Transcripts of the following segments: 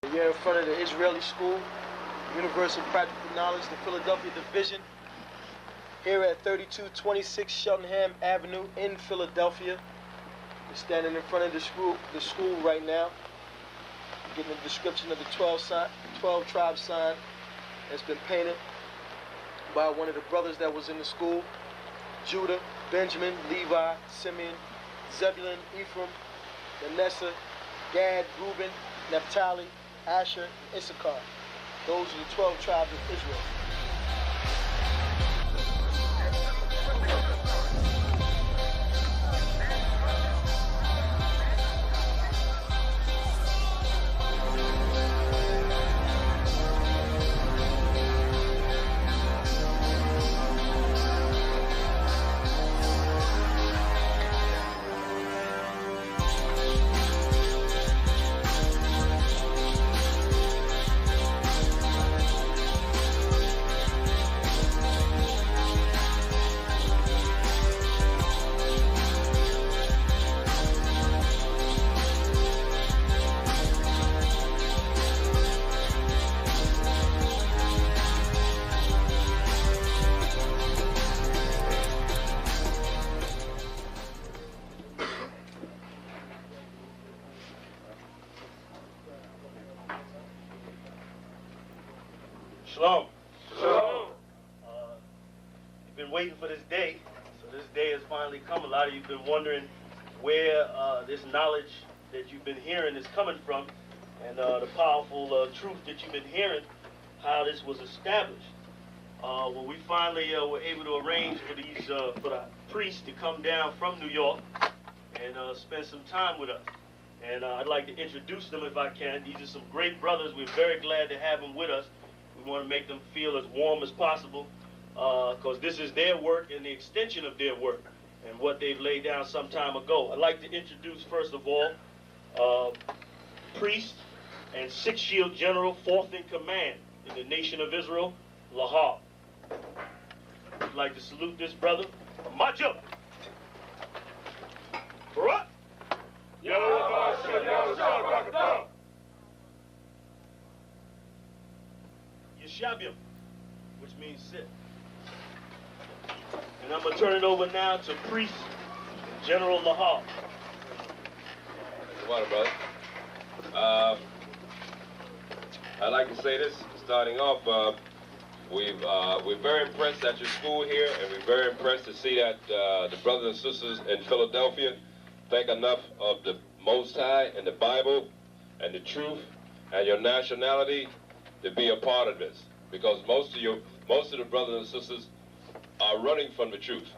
You're in front of the Israeli School, Universal Practical Knowledge, the Philadelphia Division, here at 3226 Cheltenham Avenue in Philadelphia. We're standing in front of the school right now, getting a description of the 12 tribe sign that's been painted by one of the brothers that was in the school: Judah, Benjamin, Levi, Simeon, Zebulun, Ephraim, Manasseh, Gad, Reuben, Naphtali, Asher, and Issachar. Those are the 12 tribes of Israel. Shalom. Shalom. You've been waiting for this day, so this day has finally come. A lot of you have been wondering where this knowledge that you've been hearing is coming from, and the powerful truth that you've been hearing, how this was established. Well, we finally were able to arrange for the priests to come down from New York and spend some time with us. And I'd like to introduce them if I can. These are some great brothers. We're very glad to have them with us. We want to make them feel as warm as possible, because this is their work and the extension of their work and what they've laid down some time ago. I'd like to introduce, first of all, priest and Sixth Shield General, 4th in command in the nation of Israel, Lahab. I'd like to salute this brother. March up. Barak. Yeshabim, which means sit. And I'm going to turn it over now to Priest General Lahab. Water, brother. I'd like to say this, starting off, we're very impressed at your school here, and we're very impressed to see that the brothers and sisters in Philadelphia think enough of the Most High and the Bible and the truth and your nationality to be a part of this, because most of the brothers and sisters are running from the truth.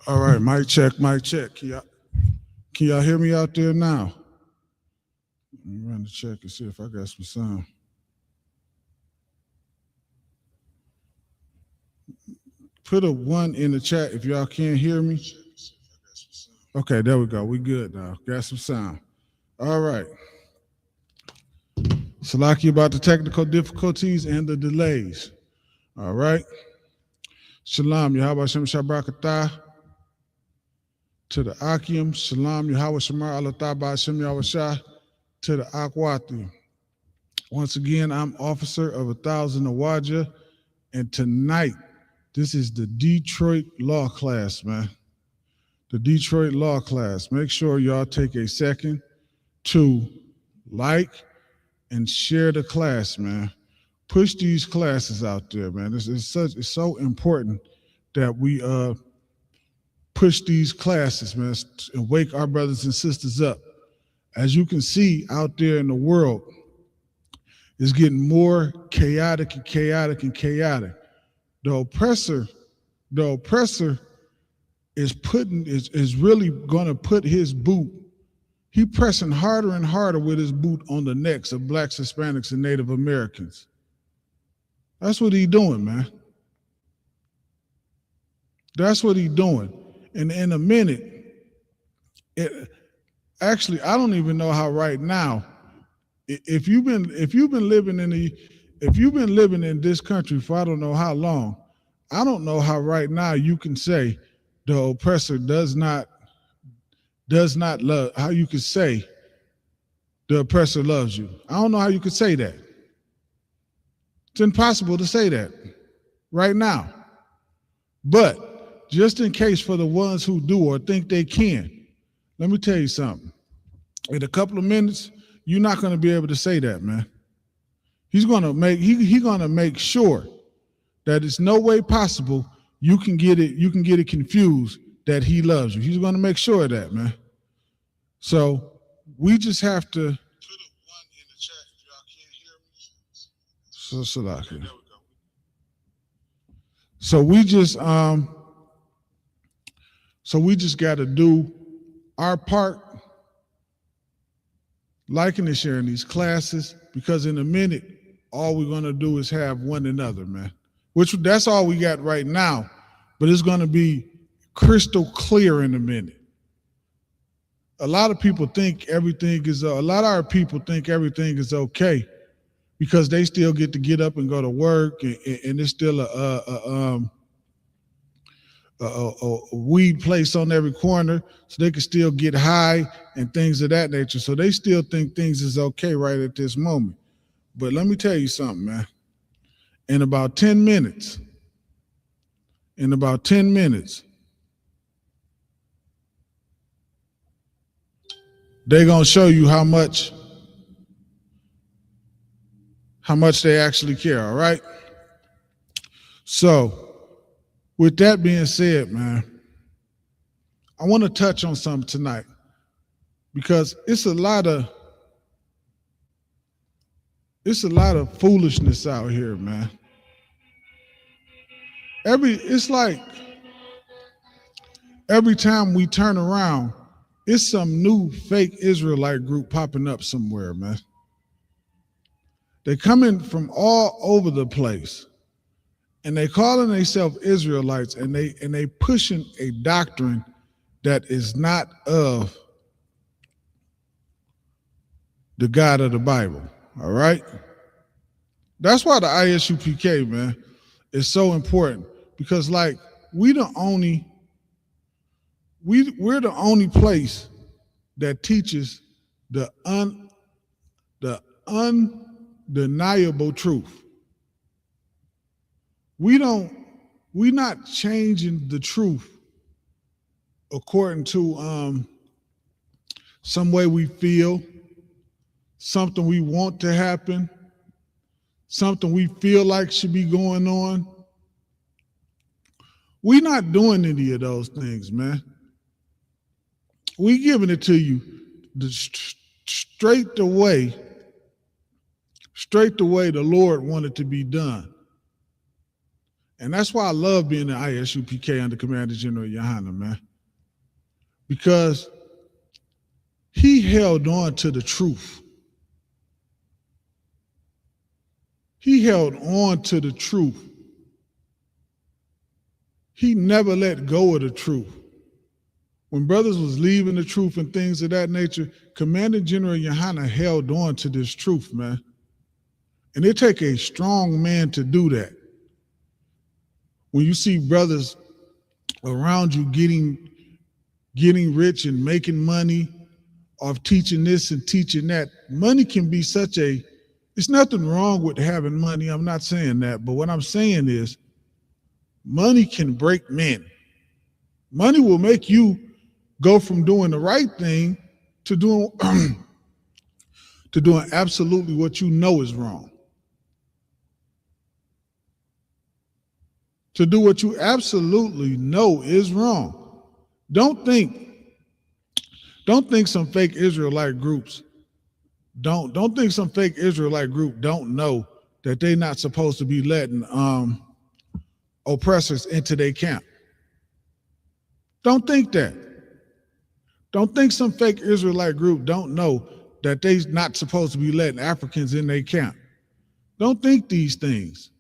All right, mic check, mic check. Can y'all hear me out there now? Let me run the check and see if I got some sound. Put a 1 in the chat if y'all can't hear me. Okay, there we go. We good now. Got some sound. All right. Salaki about the technical difficulties and the delays. All right. Shalom, Yahweh Shem Shabrakatah. To the Akim, Shalom, Yahweh Shemar Alatah Ba'ashem Yahweh Shah. To the Akwati. Once again, I'm officer of 1,000 Awaja, and tonight, this is the Detroit Law Class, man. The Detroit Law Class. Make sure y'all take a second to like and share the class, man. Push these classes out there, man. It's so important that we push these classes, man, and wake our brothers and sisters up. As you can see out there in the world, it's getting more chaotic and chaotic and chaotic. The oppressor is really gonna put his boot. He pressing harder and harder with his boot on the necks of blacks, Hispanics, and Native Americans. That's what he doing, man. That's what he doing. And in a minute, actually, I don't even know how right now. If you've been living in this country for I don't know how long, I don't know how right now you can say the oppressor does not love. How you could say the oppressor loves you? I don't know how you could say that. It's impossible to say that right now. But just in case for the ones who do or think they can, let me tell you something. In a couple of minutes, you're not going to be able to say that, man. He's going to make sure that it's no way possible you can get it confused that he loves you. He's going to make sure of that, man. So we just have to put a 1 in the chat if y'all can't hear me. So okay, there we go. So we just got to do our part, liking and sharing these classes, because in a minute, all we're going to do is have one another, man. That's all we got right now, but it's going to be crystal clear in a minute. A lot of our people think everything is okay because they still get up and go to work, and there's still a weed place on every corner, so they can still get high and things of that nature. So they still think things is okay right at this moment. But let me tell you something, man. In about 10 minutes, they're gonna show you how much they actually care, all right? So with that being said, man, I want to touch on something tonight because it's a lot of foolishness out here, man. It's like every time we turn around, it's some new fake Israelite group popping up somewhere, man. They coming from all over the place, and they calling themselves Israelites, and they pushing a doctrine that is not of the God of the Bible. All right? That's why the ISUPK, man, is so important, because like we're the only place that teaches the undeniable truth. We're not changing the truth according to some way we feel, something we want to happen, something we feel like should be going on. We're not doing any of those things, man. We giving it to you straight the way the Lord wanted to be done. And that's why I love being in ISUPK under Commander General Yohana, man. Because he held on to the truth. He held on to the truth. He never let go of the truth. When brothers was leaving the truth and things of that nature, Commander General Yohana held on to this truth, man. And it take a strong man to do that. When you see brothers around you getting rich and making money off teaching this and teaching that, money can be it's nothing wrong with having money. I'm not saying that. But what I'm saying is money can break men. Money will make you go from doing the right thing to doing absolutely what you know is wrong. To do what you absolutely know is wrong. Don't think some fake Israelite groups don't think some fake Israelite group don't know that they're not supposed to be letting oppressors into their camp. Don't think that. Don't think some fake Israelite group don't know that they're not supposed to be letting Africans in their camp. Don't think these things.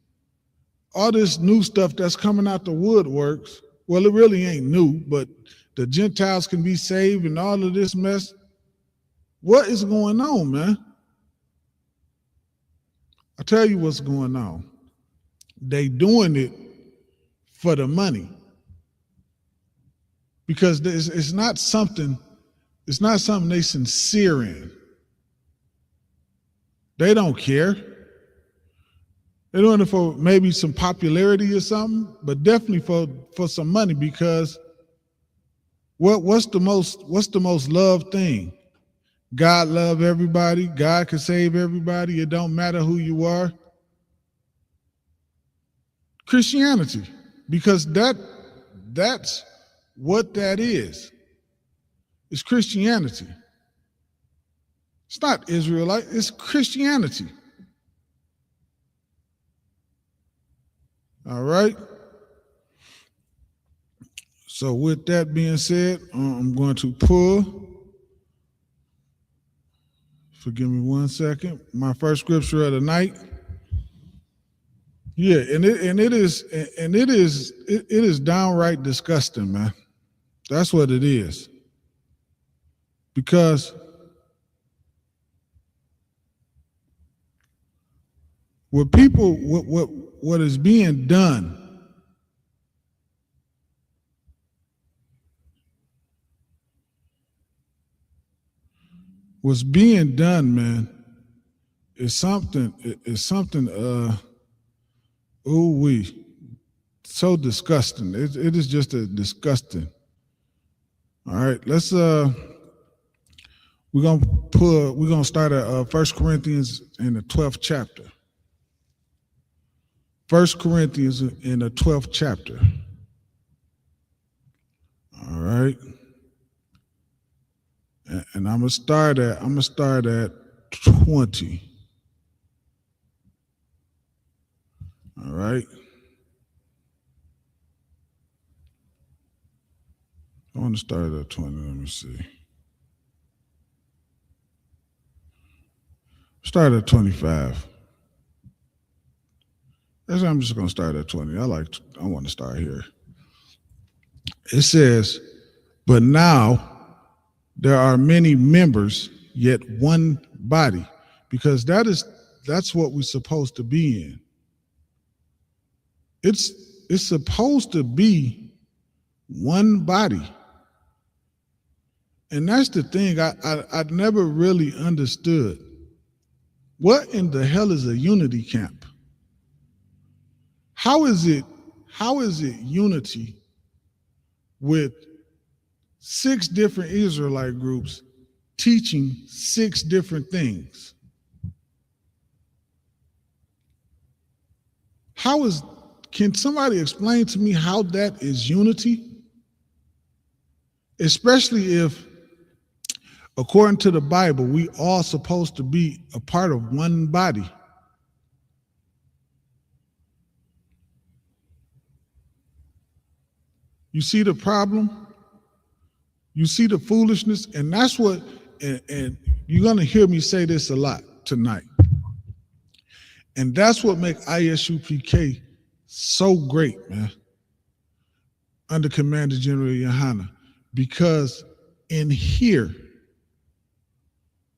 All this new stuff that's coming out the woodworks, well, it really ain't new, but the Gentiles can be saved and all of this mess. What is going on, man? I'll tell you what's going on. They doing it for the money. Because it's not something they sincere in. They don't care. They're doing it for maybe some popularity or something, but definitely for some money, because what's the most loved thing? God love everybody. God can save everybody. It don't matter who you are. Christianity, because that's what that is. It's Christianity. It's not Israelite, it's Christianity. All right. So with that being said, I'm going to pull. Forgive me 1 second. My first scripture of the night. Yeah, it is downright disgusting, man. That's what it is. Because what is being done what's being done, man, is something so disgusting. It is just a disgusting. All right, let's we're gonna start at 1 Corinthians in the 12th chapter. 1 Corinthians in the 12th chapter. All right. And I'm gonna start at 20. All right. I want to start at 20. Let me see. Start at 25. I'm just gonna start at 20. I want to start here. It says, but now there are many members, yet one body, because that's what we're supposed to be in. It's supposed to be one body. And that's the thing I never really understood. What in the hell is a unity camp? How is it unity with 6 different Israelite groups teaching 6 different things? Can somebody explain to me how that is unity? Especially if, according to the Bible, we all supposed to be a part of one body. You see the problem? You see the foolishness? And that's what, and you're going to hear me say this a lot tonight. And that's what makes ISUPK so great, man, under Commander General Yohana. Because in here,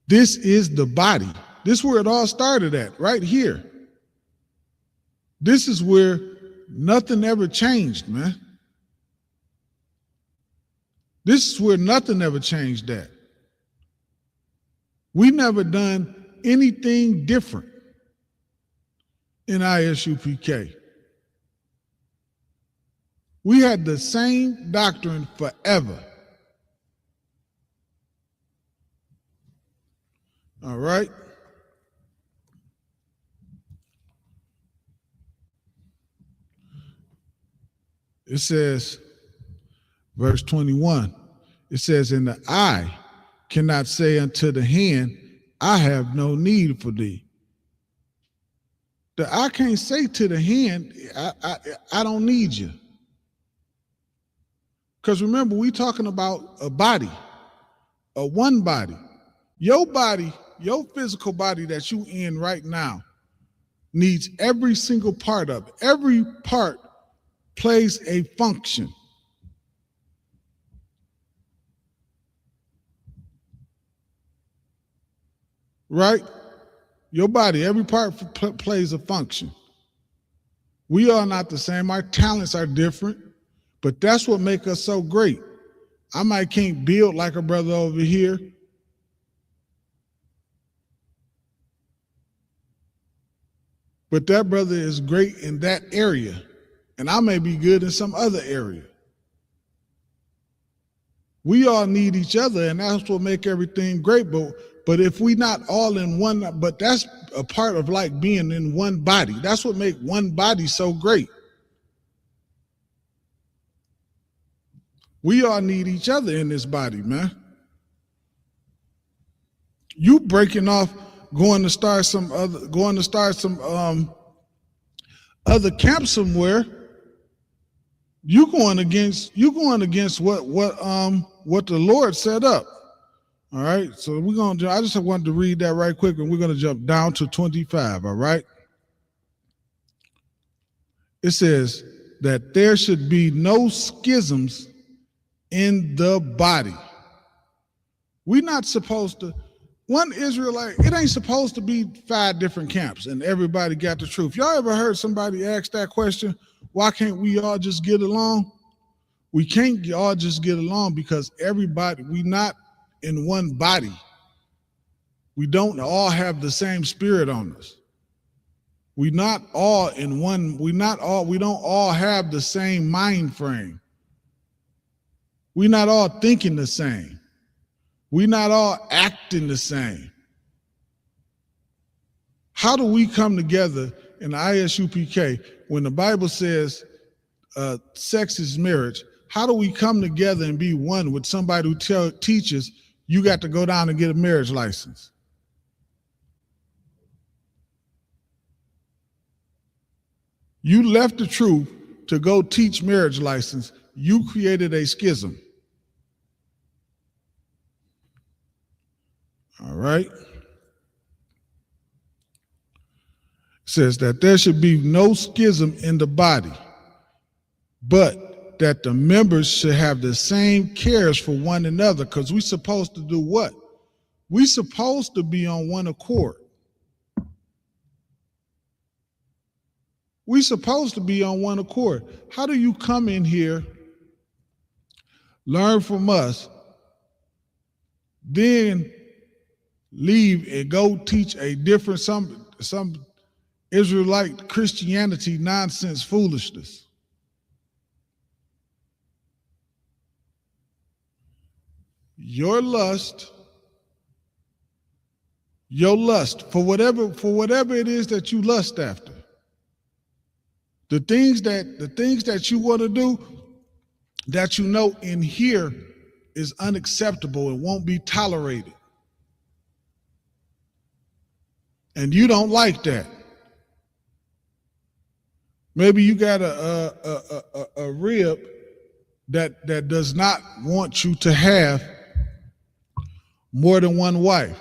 this is the body. This is where it all started at, right here. This is where nothing ever changed, man. This is where nothing ever changed at. We never done anything different in ISUPK. We had the same doctrine forever. All right? It says, verse 21, it says, and the eye cannot say unto the hand, I have no need for thee. The eye can't say to the hand, I don't need you. Because remember, we're talking about a body, a one body. Your body, your physical body that you in right now needs every single part of it. Every part plays a function. Right? Your body, every part plays a function. We are not the same. Our talents are different, but that's what makes us so great. I might can't build like a brother over here, but that brother is great in that area, and I may be good in some other area. We all need each other, and that's what makes everything great. But if we not all in one, but that's a part of like being in one body. That's what makes one body so great. We all need each other in this body, man. You breaking off, going to start some other camp somewhere. You going against what the Lord set up. All right, so I just wanted to read that right quick, and we're gonna jump down to 25. All right, it says that there should be no schisms in the body. We're not supposed to. One Israelite, it ain't supposed to be 5 different camps and everybody got the truth. Y'all ever heard somebody ask that question? Why can't we all just get along? We can't all just get along because we not in one body. We don't all have the same spirit on us. We not all in one, we don't all have the same mind frame. We're not all thinking the same. We're not all acting the same. How do we come together in the ISUPK when the Bible says sex is marriage? How do we come together and be one with somebody who teaches you got to go down and get a marriage license? You left the truth to go teach marriage license. You created a schism. All right. It says that there should be no schism in the body, but that the members should have the same cares for one another, because we're supposed to do what? We're supposed to be on one accord. We're supposed to be on one accord. How do you come in here, learn from us, then leave and go teach a different, some Israelite Christianity nonsense foolishness? Your lust for whatever it is that you lust after, the things that you want to do that you know in here is unacceptable and won't be tolerated, and you don't like that. Maybe you got a rib that does not want you to have more than one wife.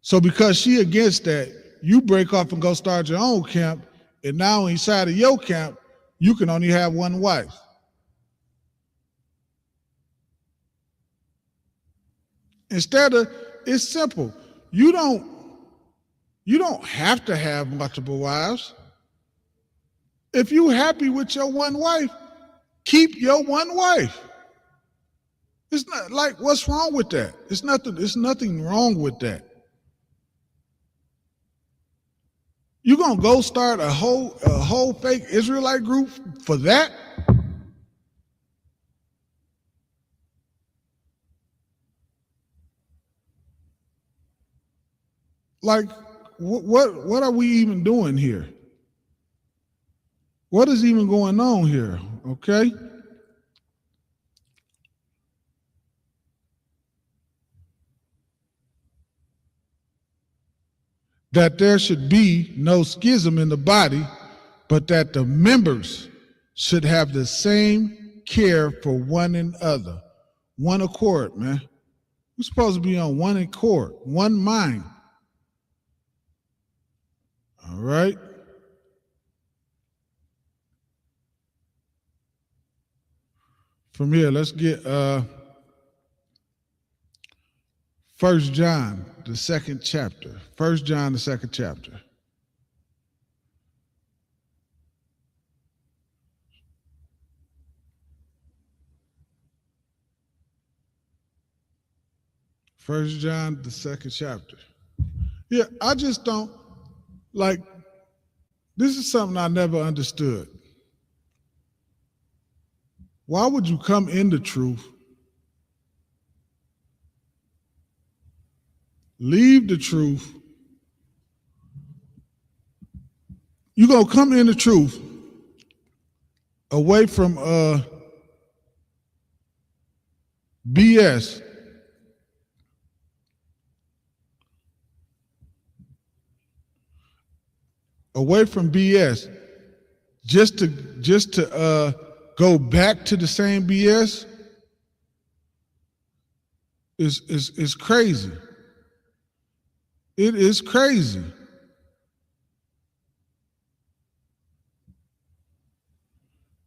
So because she against that, you break off and go start your own camp, and now inside of your camp, you can only have one wife. Instead of, it's simple. You don't have to have multiple wives. If you happy with your one wife, keep your one wife. It's not like, what's wrong with that? It's nothing wrong with that. You gonna go start a whole fake Israelite group for that? Like, what are we even doing here? What is even going on here? Okay? That there should be no schism in the body, but that the members should have the same care for one another. One accord, man. We're supposed to be on one accord, one mind. All right? From here, let's get 1 John, the second chapter. 1 John, the second chapter. First John, the second chapter. Yeah, I just don't, like, this is something I never understood. Why would you come in the truth, leave the truth? You're going to come in the truth away from BS. Away from BS, just to go back to the same BS is crazy. It is crazy.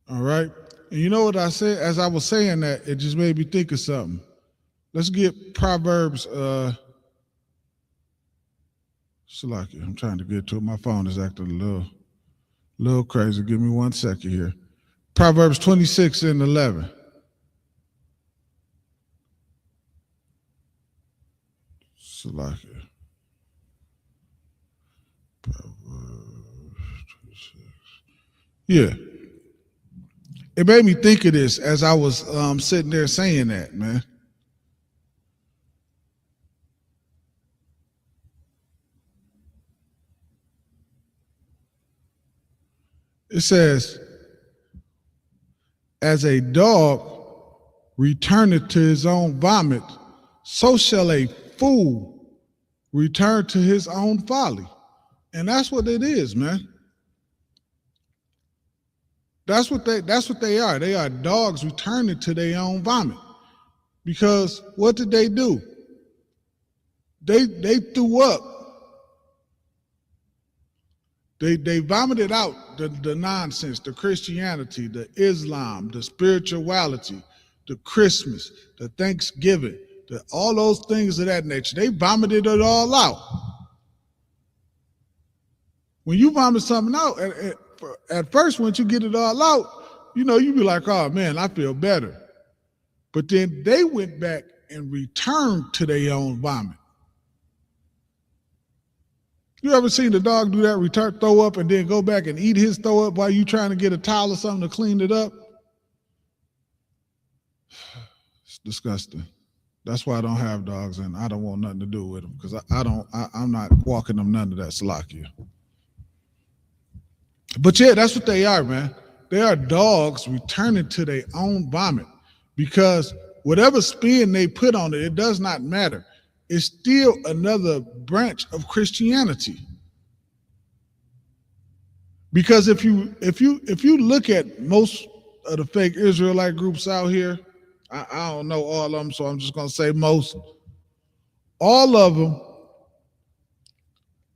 All right. And you know what I said? As I was saying that, it just made me think of something. Let's get Proverbs, Salaki, I'm trying to get to it. My phone is acting a little crazy. Give me 1 second here. Proverbs 26 and 11. Salaki. Proverbs 26. Yeah. It made me think of this as I was sitting there saying that, man. It says, as a dog returneth to his own vomit, so shall a fool return to his own folly. And that's what it is, man. That's what they are. They are dogs returning to their own vomit. Because what did they do? They threw up. They vomited out the nonsense, the Christianity, the Islam, the spirituality, the Christmas, the Thanksgiving, all those things of that nature. They vomited it all out. When you vomit something out, at first, once you get it all out, you be like, oh man, I feel better. But then they went back and returned to their own vomit. You ever seen the dog do that, throw up, and then go back and eat his throw up while you trying to get a towel or something to clean it up? It's disgusting. That's why I don't have dogs, and I don't want nothing to do with them, because I'm not walking them none of that Salakia. But yeah, that's what they are, man. They are dogs returning to their own vomit, because whatever spin they put on it, it does not matter. It's still another branch of Christianity. Because if you look at most of the fake Israelite groups out here, I don't know all of them, so I'm just going to say most. All of them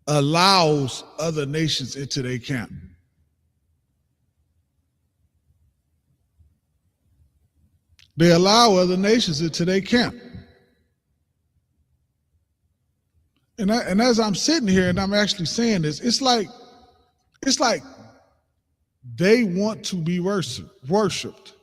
allows other nations into their camp. They allow other nations into their camp. And as I'm sitting here and I'm actually saying this, it's like they want to be worshiped.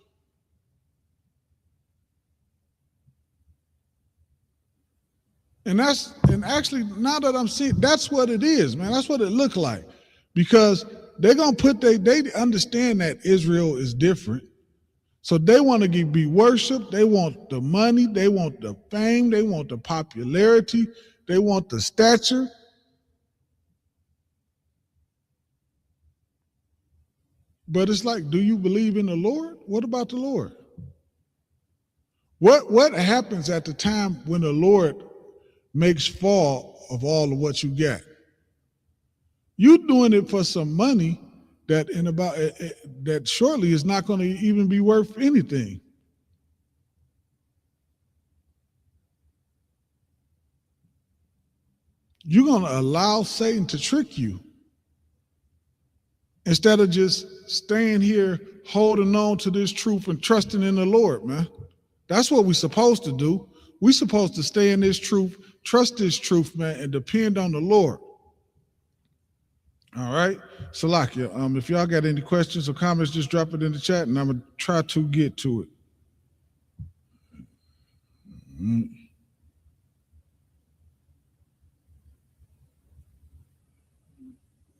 And actually now that I'm seeing, that's what it is, man. That's what it looked like. Because they're gonna they understand that Israel is different. So they want to be worshiped, they want the money, they want the fame, they want the popularity, they want the stature. But it's like, do you believe in the Lord? What about the Lord? What happens at the time when the Lord makes fall of all of what you got? You doing it for some money that that shortly is not going to even be worth anything. You're going to allow Satan to trick you instead of just staying here holding on to this truth and trusting in the Lord, man. That's what we're supposed to do. We're supposed to stay in this truth, trust this truth, man, and depend on the Lord. All right, Salakia, if y'all got any questions or comments, just drop it in the chat, and I'm going to try to get to it.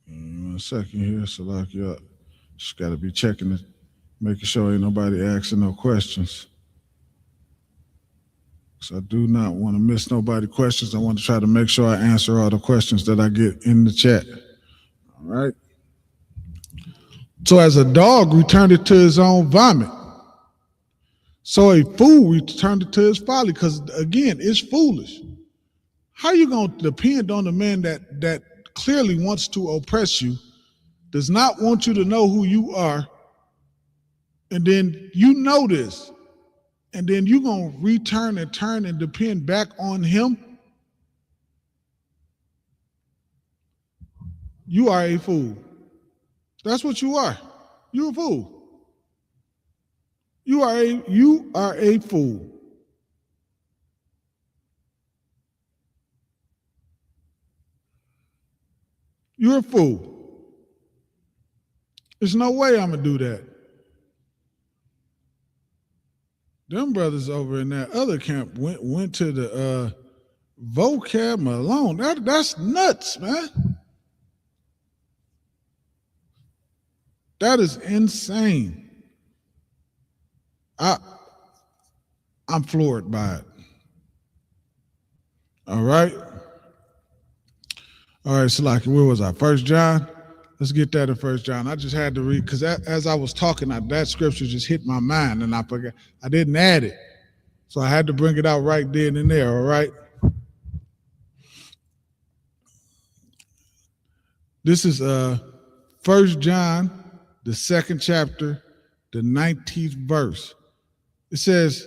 One second here, Salakia. Just got to be checking it, making sure ain't nobody asking no questions. So I do not want to miss nobody questions. I want to try to make sure I answer all the questions that I get in the chat. All right. So as a dog returned it to his own vomit, so a fool returned it to his folly, because again, it's foolish. How you going to depend on a man that clearly wants to oppress you, does not want you to know who you are, and then you know this, and then you're going to return and turn and depend back on him? You are a fool. That's what you are. You're a fool. You are a fool. You're a fool. There's no way I'm gonna do that. Them brothers over in that other camp went to the vocab Malone. That's nuts, man. That is insane. I'm floored by it. All right. All right, Salaki, where was I? 1 John? Let's get that in 1 John. I just had to read, because as I was talking, that scripture just hit my mind, and I forgot. I didn't add it. So I had to bring it out right then and there, all right? This is 1 John, the 2nd chapter, the 19th verse. It says,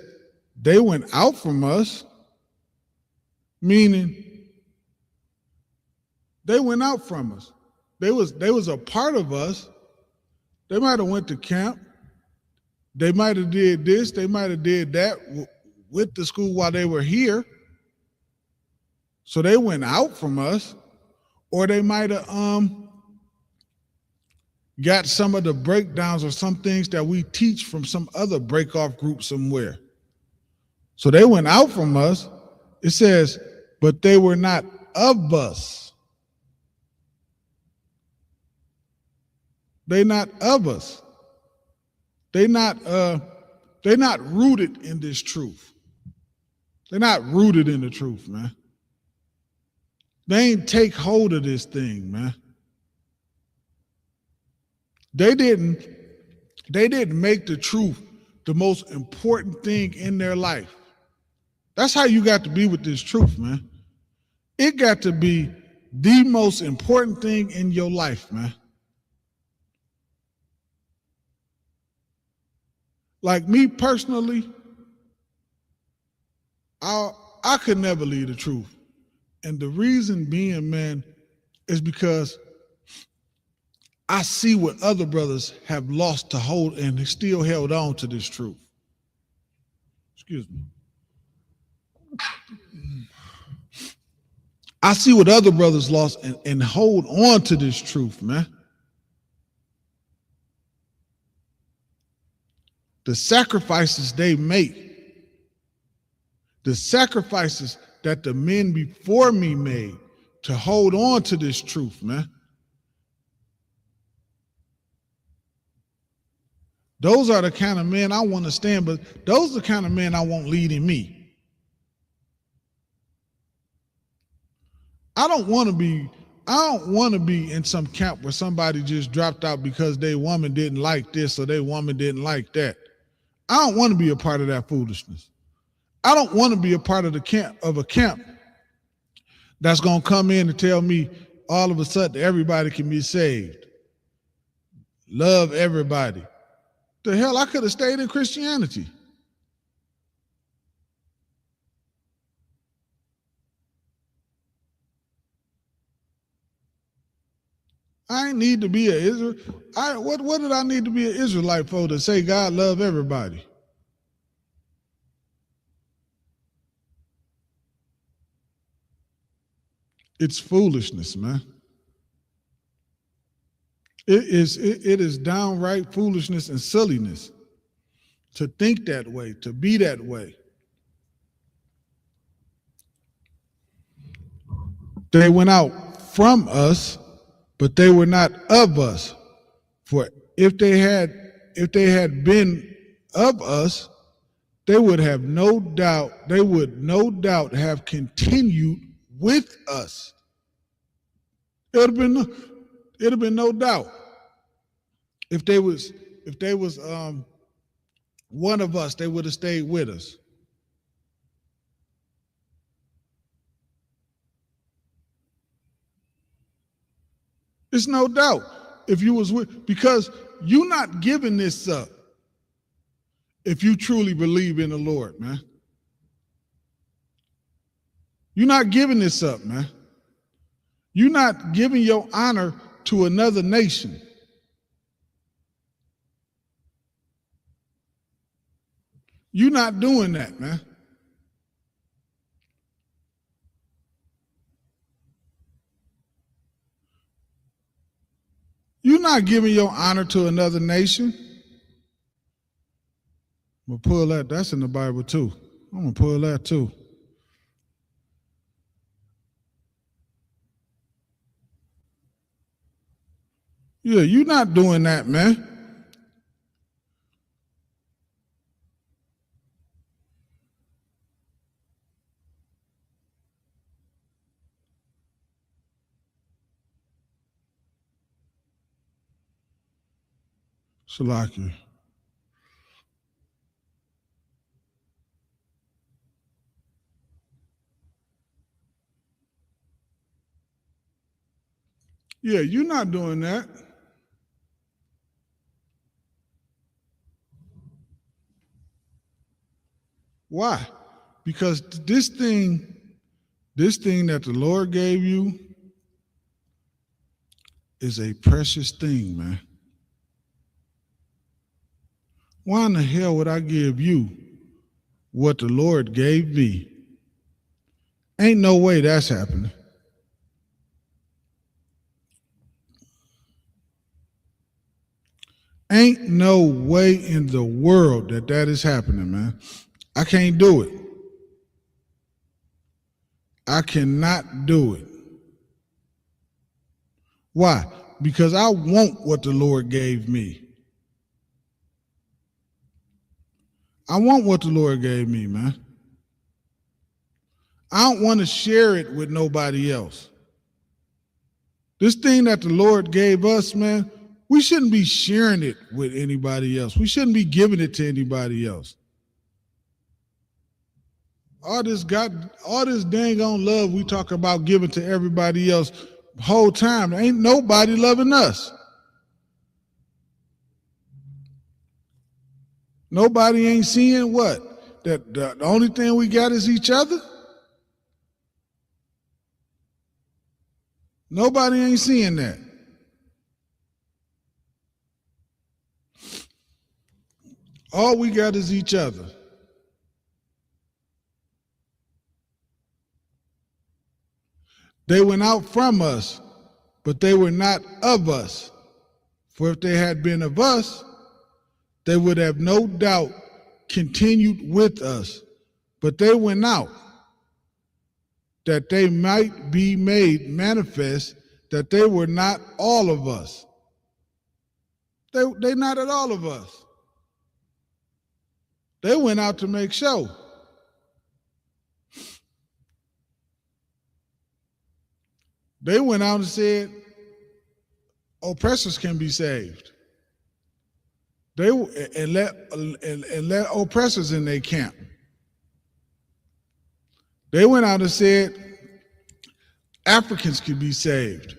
they went out from us, meaning they went out from us. They was a part of us. They might have went to camp. They might have did this. They might have did that with the school while they were here. So they went out from us, or they might have got some of the breakdowns or some things that we teach from some other break-off group somewhere. So they went out from us. It says, but they were not of us. They're not of us. They're not rooted in this truth. They're not rooted in the truth, man. They ain't take hold of this thing, man. They didn't make the truth the most important thing in their life. That's how you got to be with this truth, man. It got to be the most important thing in your life, man. Like me personally, I could never lead the truth. And the reason being, man, is because I see what other brothers have lost to hold and still held on to this truth. Excuse me. I see what other brothers lost and hold on to this truth, man. The sacrifices they make, the sacrifices that the men before me made to hold on to this truth, man. Those are the kind of men I want to stand, but those are the kind of men I want leading me. I don't want to be in some camp where somebody just dropped out because their woman didn't like this or their woman didn't like that. I don't want to be a part of that foolishness. I don't want to be a part of a camp that's going to come in and tell me all of a sudden everybody can be saved. Love everybody. The hell, I could have stayed in Christianity. I ain't need to be an Israel. What did I need to be an Israelite for to say God love everybody? It's foolishness, man. It is downright foolishness and silliness to think that way, to be that way. They went out from us, but they were not of us. For if they had been of us, they would no doubt have continued with us. It would have been no doubt. If they was one of us, they would have stayed with us. It's no doubt. If you was because you're not giving this up if you truly believe in the Lord, man. You're not giving this up, man. You're not giving your honor to another nation. You're not doing that, man. You're not giving your honor to another nation. I'm going to pull that. That's in the Bible too. I'm going to pull that too. Yeah, you're not doing that, man. Salaki. Yeah, you're not doing that. Why? Because this thing that the Lord gave you is a precious thing, man. Why in the hell would I give you what the Lord gave me? Ain't no way that's happening. Ain't no way in the world that is happening, man. I can't do it. I cannot do it. Why? Because I want what the Lord gave me. I want what the Lord gave me, man. I don't want to share it with nobody else. This thing that the Lord gave us, man, we shouldn't be sharing it with anybody else. We shouldn't be giving it to anybody else. All this dang on love we talk about giving to everybody else the whole time. Ain't nobody loving us. Nobody ain't seeing what? That the only thing we got is each other? Nobody ain't seeing that. All we got is each other. They went out from us, but they were not of us. For if they had been of us, they would have no doubt continued with us. But they went out, that they might be made manifest that they were not all of us. They not at all of us. They went out to make show. They went out and said, oppressors can be saved. And let oppressors in their camp. They went out and said Africans could be saved,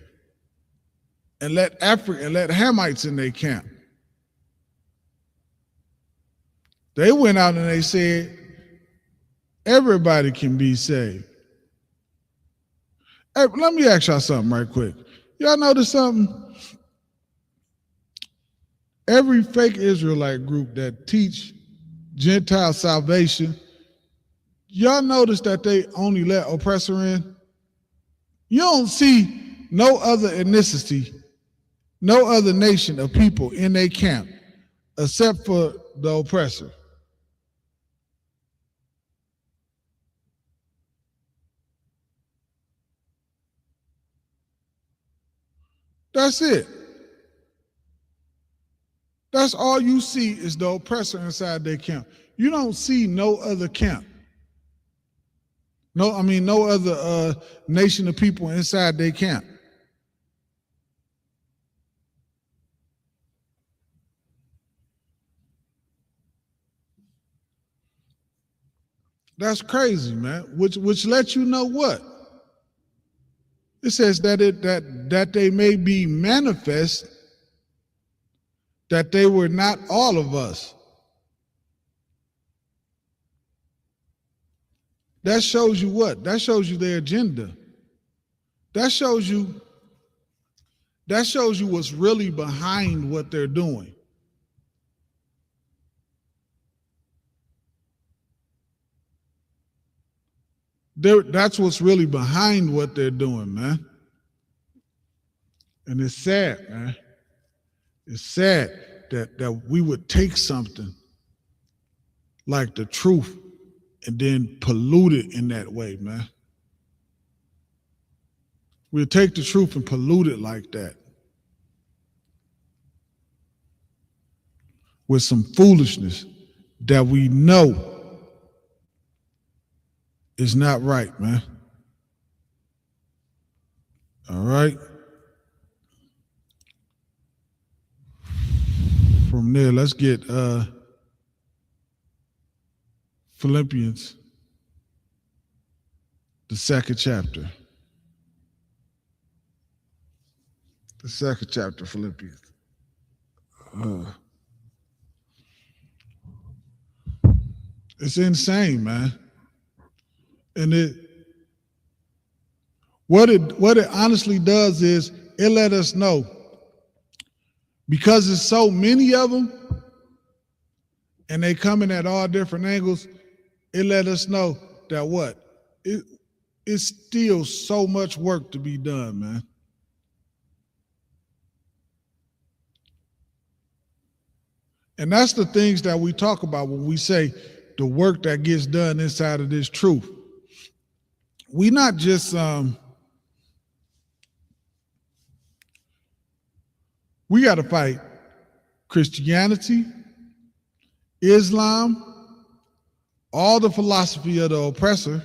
and let Hamites in their camp. They went out and they said everybody can be saved. Hey, let me ask y'all something right quick. Y'all notice something? Every fake Israelite group that teach Gentile salvation, y'all notice that they only let oppressor in? You don't see no other ethnicity, no other nation of people in their camp except for the oppressor. That's it. That's all you see is the oppressor inside their camp. You don't see no other camp. No other nation of people inside their camp. That's crazy, man. Which lets you know what? It says that they may be manifest that they were not all of us. That shows you what? That shows you their agenda. That shows you what's really behind what they're doing. That's what's really behind what they're doing, man. And it's sad, man. It's sad that we would take something like the truth and then pollute it in that way, man. We'll take the truth and pollute it like that. With some foolishness that we know is not right, man. All right? From there, let's get Philippians, the second chapter. The second chapter, Philippians. It's insane, man. And what it honestly does is it let us know, because there's so many of them and they coming at all different angles, it let us know that what? It's still so much work to be done, man. And that's the things that we talk about when we say the work that gets done inside of this truth. We not just we got to fight Christianity, Islam, all the philosophy of the oppressor,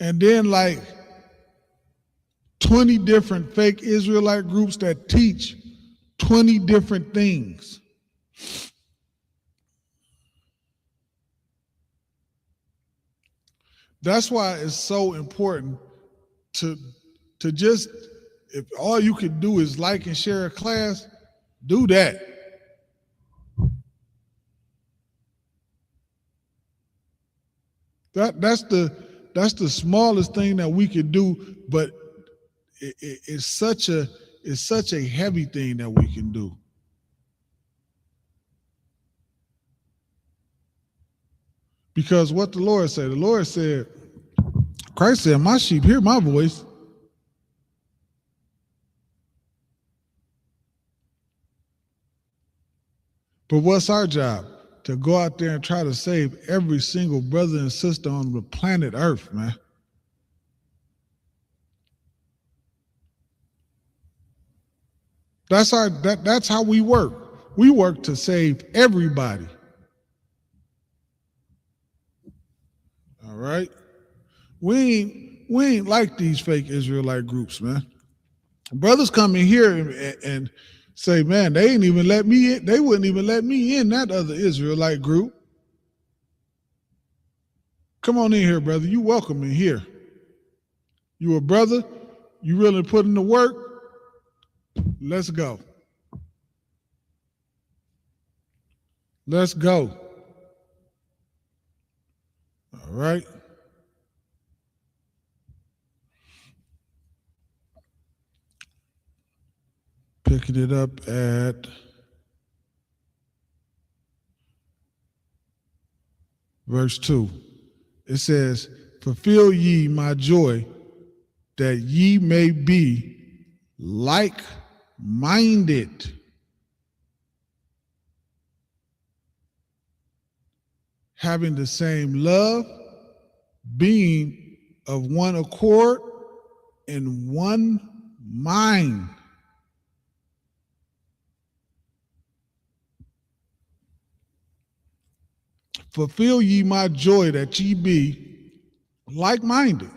and then like 20 different fake Israelite groups that teach 20 different things. That's why it's so important to just If all you could do is like and share a class, do that. That's the smallest thing that we could do, but it's such a heavy thing that we can do. Because what the Lord said, Christ said, my sheep hear my voice. But what's our job? To go out there and try to save every single brother and sister on the planet Earth, man. That's how we work. We work to save everybody. All right? We ain't like these fake Israelite groups, man. Brothers come in here and say, man, they ain't even let me in. They wouldn't even let me in that other Israelite group. Come on in here, brother. You welcome in here. You a brother? You really put in the work? Let's go. Let's go. All right. Picking it up at verse 2. It says, fulfill ye my joy, that ye may be like-minded, having the same love, being of one accord and one mind. Fulfill ye my joy, that ye be like-minded.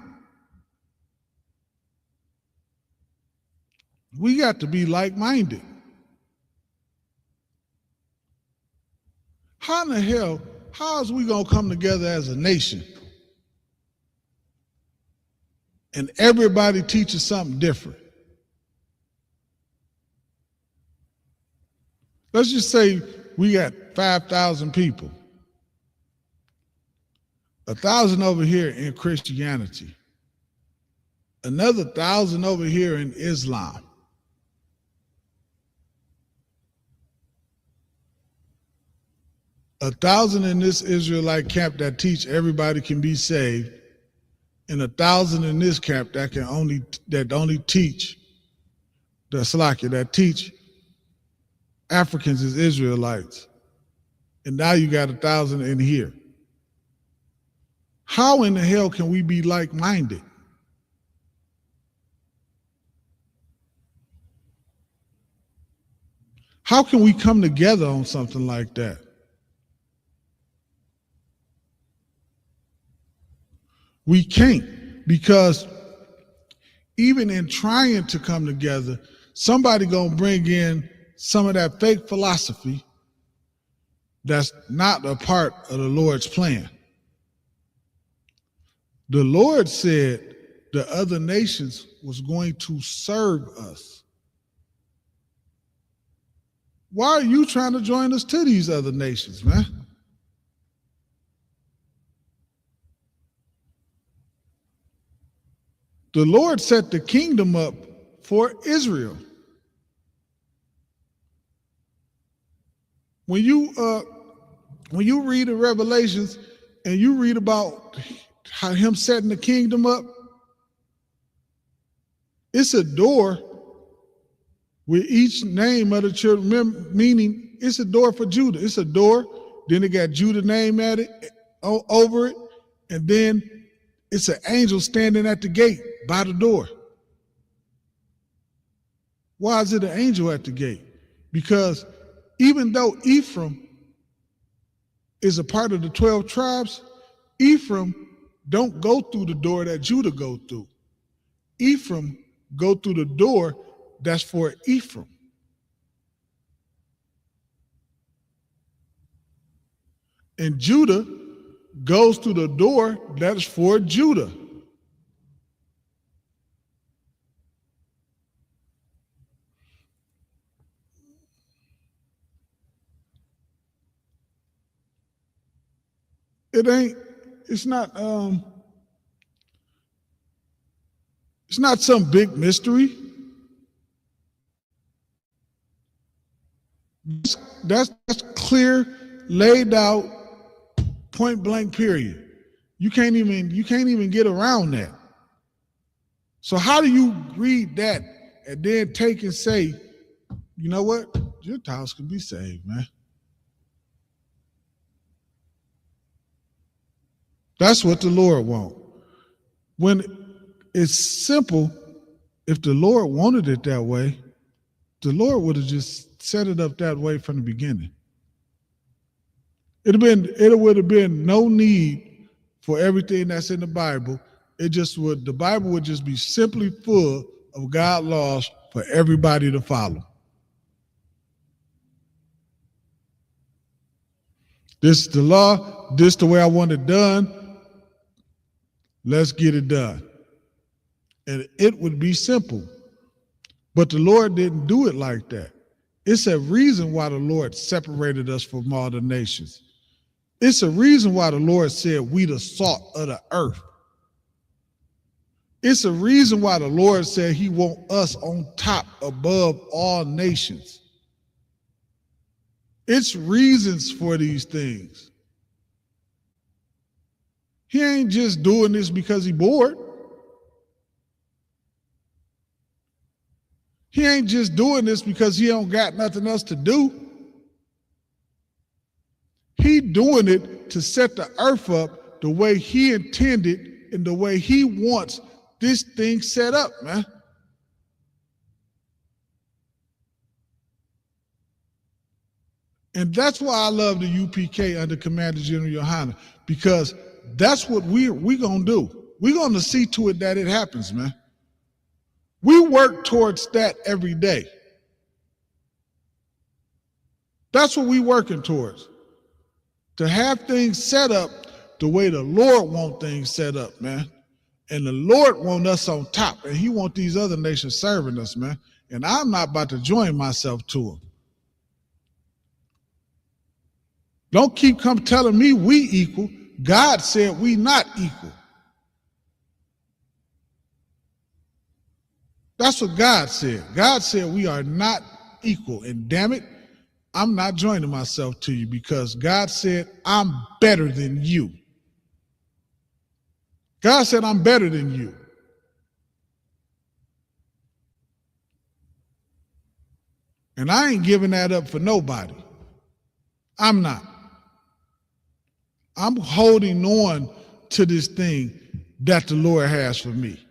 We got to be like-minded. How in the hell, how is we going to come together as a nation and everybody teaches something different? Let's just say we got 5,000 people. 1,000 over here in Christianity. Another 1,000 over here in Islam. A 1,000 in this Israelite camp that teach everybody can be saved, and 1,000 in this camp that only teach the Slakia, that teach Africans as Israelites. And now you got 1,000 in here. How in the hell can we be like-minded? How can we come together on something like that? We can't, because even in trying to come together, somebody gonna bring in some of that fake philosophy that's not a part of the Lord's plan. The Lord said the other nations was going to serve us. Why are you trying to join us to these other nations, man? The Lord set the kingdom up for Israel. When you read the Revelations and you read about how him setting the kingdom up, it's a door with each name of the children, meaning it's a door for Judah. It's a door, then it got Judah's name at it, over it, and then it's an angel standing at the gate by the door. Why is it an angel at the gate? Because even though Ephraim is a part of the 12 tribes, Ephraim don't go through the door that Judah go through. Ephraim go through the door that's for Ephraim. And Judah goes through the door that's for Judah. It ain't, it's not some big mystery. That's clear, laid out, point blank, period. You can't even get around that. So how do you read that and then take and say, you know what? Gentiles can be saved, man. That's what the Lord wants. When it's simple, if the Lord wanted it that way, the Lord would have just set it up that way from the beginning. It would have been no need for everything that's in the Bible. The Bible would just be simply full of God laws for everybody to follow. This is the law, this is the way I want it done. Let's get it done. And it would be simple. But the Lord didn't do it like that. It's a reason why the Lord separated us from all the nations. It's a reason why the Lord said we the salt of the earth. It's a reason why the Lord said he wants us on top above all nations. It's reasons for these things. He ain't just doing this because he bored. He ain't just doing this because he don't got nothing else to do. He doing it to set the earth up the way he intended and the way he wants this thing set up, man. And that's why I love the UPK under Commander General Yohana, because that's what we gonna do. We're gonna see to it that it happens, man. We work towards that every day. That's what we working towards. To have things set up the way the Lord want things set up, man. And the Lord want us on top, and he want these other nations serving us, man. And I'm not about to join myself to them. Don't keep telling me we equal. God said we not equal. That's what God said. God said we are not equal. And damn it, I'm not joining myself to you because God said I'm better than you. God said I'm better than you. And I ain't giving that up for nobody. I'm not. I'm holding on to this thing that the Lord has for me.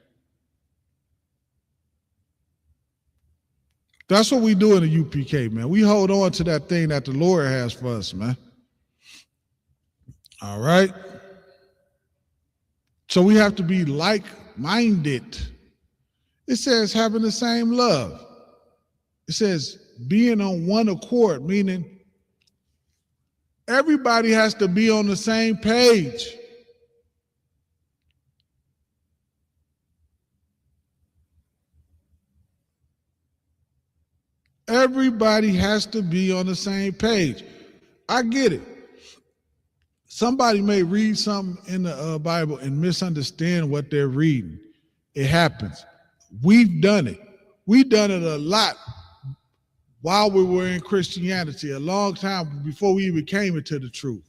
That's what we do in the UPK, man. We hold on to that thing that the Lord has for us, man. All right? So we have to be like-minded. It says having the same love. It says being on one accord, meaning everybody has to be on the same page. Everybody has to be on the same page. I get it. Somebody may read something in the Bible and misunderstand what they're reading. It happens. We've done it. We've done it a lot while we were in Christianity, a long time before we even came into the truth.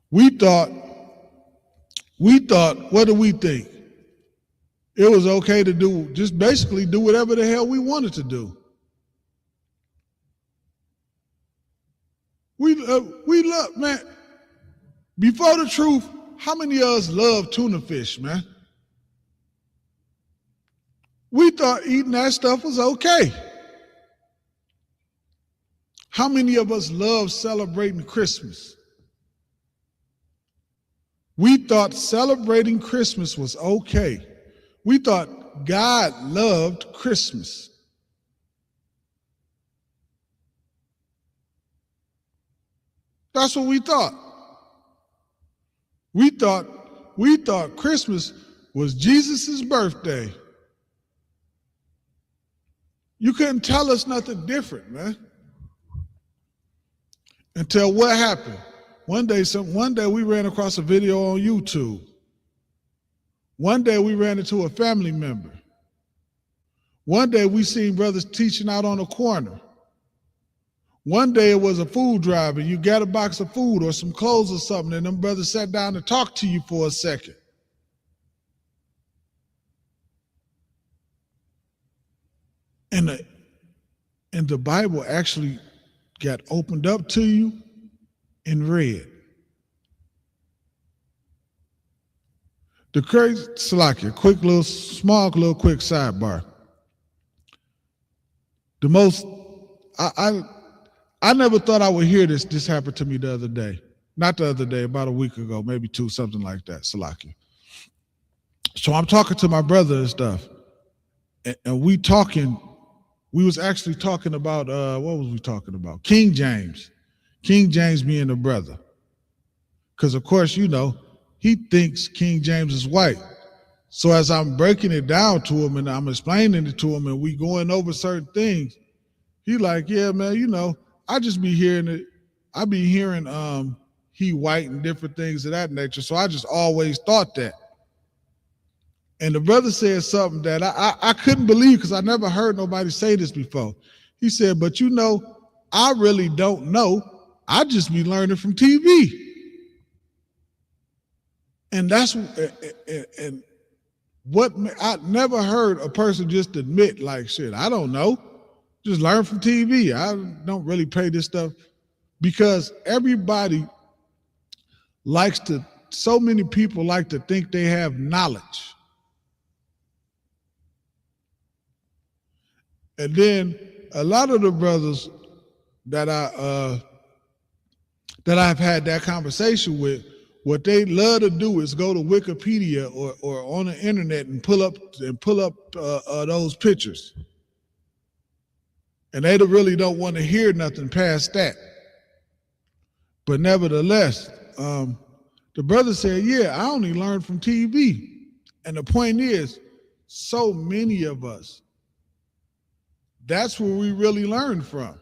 We thought, what do we think? It was okay to just basically do whatever the hell we wanted to do. We love, man, before the truth, how many of us love tuna fish, man? We thought eating that stuff was okay. How many of us love celebrating Christmas? We thought celebrating Christmas was okay. We thought God loved Christmas. That's what we thought. We thought Christmas was Jesus' birthday. You couldn't tell us nothing different, man. Until what happened? One day we ran across a video on YouTube. One day we ran into a family member. One day we seen brothers teaching out on a corner. One day it was a food drive and you got a box of food or some clothes or something and them brothers sat down to talk to you for a second. And the Bible actually got opened up to you and read. The crazy, Salakia, quick little sidebar. The most, I never thought I would hear this. This happened to me the other day. Not the other day, about a week ago, maybe two, something like that, Salakia. So I'm talking to my brother and stuff. And we was actually talking about, what was we talking about? King James. King James being a brother. Because of course, you know, he thinks King James is white. So as I'm breaking it down to him and I'm explaining it to him and we going over certain things, he like, yeah, man, you know, I just be hearing it. I be hearing he white and different things of that nature. So I just always thought that. And the brother said something that I couldn't believe because I never heard nobody say this before. He said, but you know, I really don't know. I just be learning from TV. And that's and what I never heard a person just admit like, shit, I don't know. Just learn from TV. I don't really pay this stuff because everybody likes to, so many people like to think they have knowledge. And then a lot of the brothers that I've had that conversation with, what they love to do is go to Wikipedia or on the internet and pull up those pictures. And they really don't want to hear nothing past that. But nevertheless, the brother said, yeah, I only learned from TV. And the point is, so many of us, that's where we really learn from.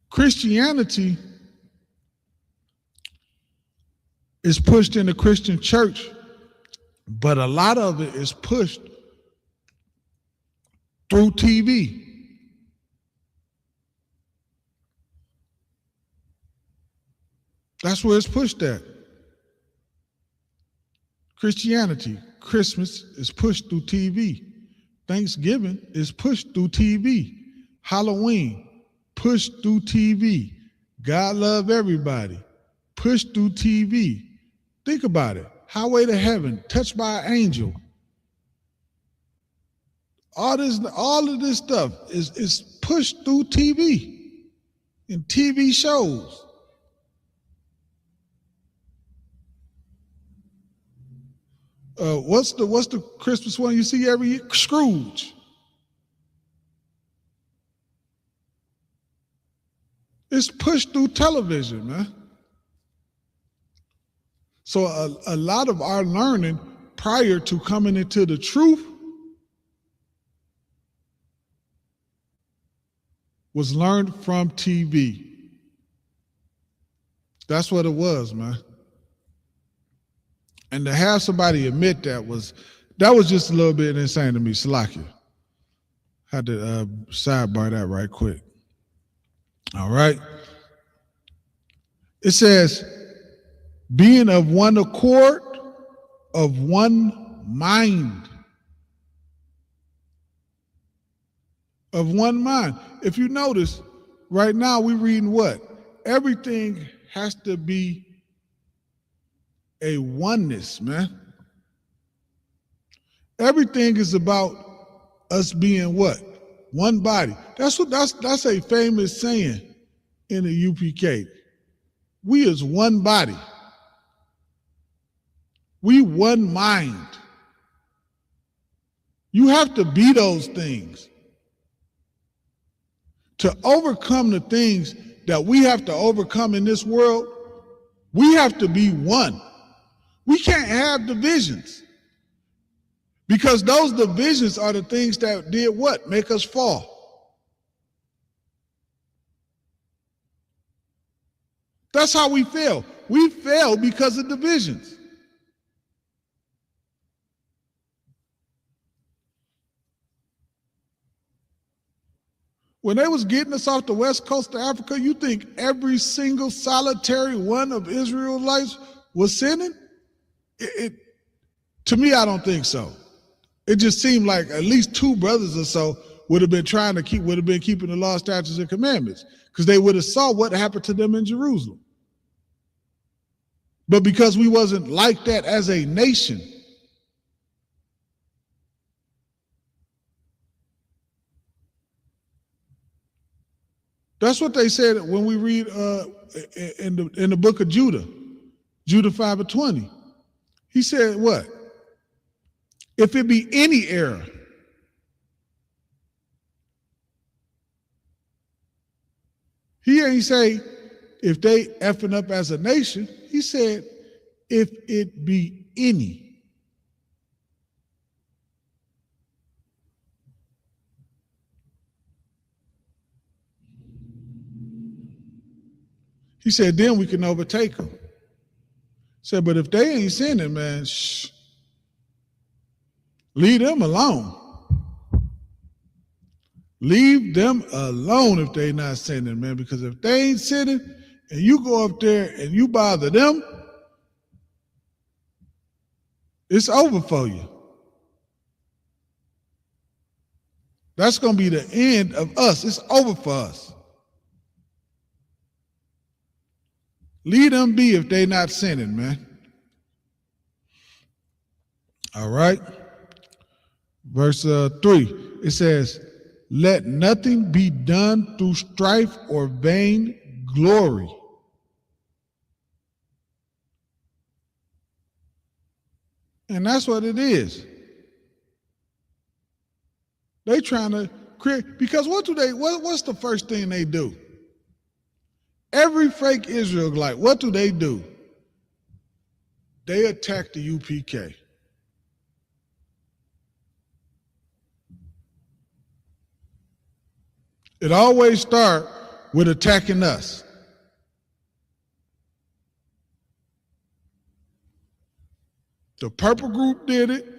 Christianity is pushed in the Christian church, but a lot of it is pushed through TV. That's where it's pushed at. Christianity, Christmas is pushed through TV. Thanksgiving is pushed through TV. Halloween, pushed through TV. God love everybody, pushed through TV. Think about it. Highway to Heaven, Touched by an Angel. All of this stuff is pushed through TV and TV shows. What's the Christmas one you see every year? Scrooge. It's pushed through television, man. So a lot of our learning prior to coming into the truth was learned from TV. That's what it was, man. And to have somebody admit that was just a little bit insane to me. Salakia. Had to sidebar that right quick. All right. It says, being of one accord, of one mind. Of one mind. If you notice, right now we're reading what? Everything has to be a oneness, man. Everything is about us being what? One body. That's a famous saying in the UPK. We is one body. We one mind. You have to be those things. To overcome the things that we have to overcome in this world, we have to be one. We can't have divisions because those divisions are the things that did what? Make us fall. That's how we fail. We fail because of divisions. When they was getting us off the west coast of Africa, you think every single solitary one of Israelites was sinning? To me, I don't think so. It just seemed like at least 2 brothers or so would have been keeping the law, statutes, and commandments, because they would have saw what happened to them in Jerusalem. But because we wasn't like that as a nation, that's what they said when we read in the book of Judah 5:20. He said what? If it be any error, he ain't say if they effing up as a nation. He said if it be any. He said then we can overtake them. Said, but if they ain't sinning, man, leave them alone. Leave them alone if they not sinning, man, because if they ain't sinning and you go up there and you bother them, it's over for you. That's going to be the end of us. It's over for us. Leave them be if they not sinning, man. All right. Verse 3, it says, let nothing be done through strife or vain glory. And that's what it is. They trying to create, because what's the first thing they do? Every fake Israelite, what do? They attack the UPK. It always starts with attacking us. The purple group did it.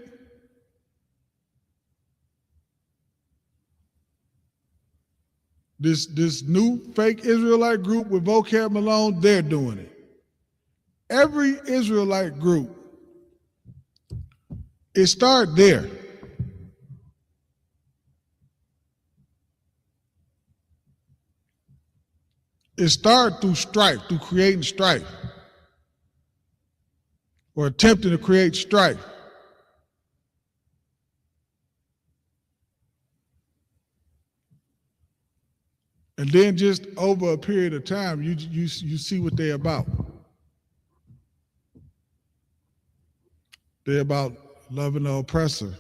This new fake Israelite group with Vocab Malone, they're doing it. Every Israelite group, it starts there. It started through strife, through creating strife, or attempting to create strife. And then just over a period of time, you see what they're about. They're about loving the oppressor,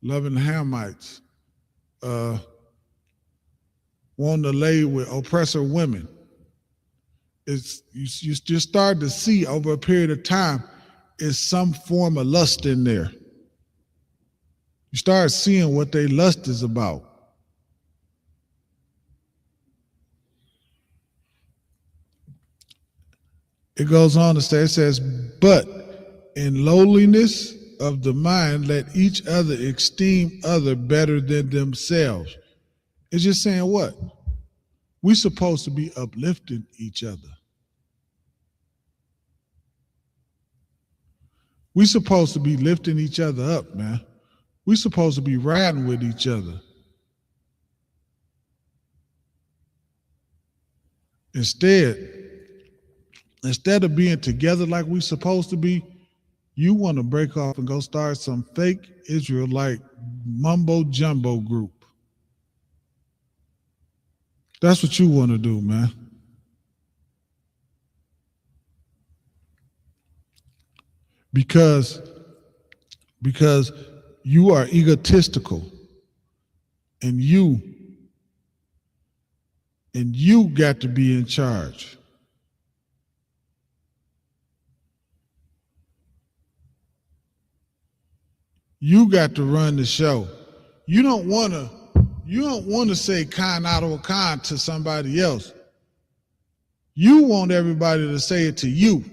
loving the Hamites, wanting to lay with oppressor women. You just start to see over a period of time is some form of lust in there. You start seeing what their lust is about. It goes on to say, it says, but in lowliness of the mind, let each other esteem other better than themselves. It's just saying what? We're supposed to be uplifting each other. We're supposed to be lifting each other up, man. We're supposed to be riding with each other. Instead of being together like we're supposed to be, you want to break off and go start some fake Israelite mumbo jumbo group. That's what you want to do, man. Because you are egotistical, and you got to be in charge. You got to run the show. You don't want to say Khan out of Khan to somebody else. You want everybody to say it to you.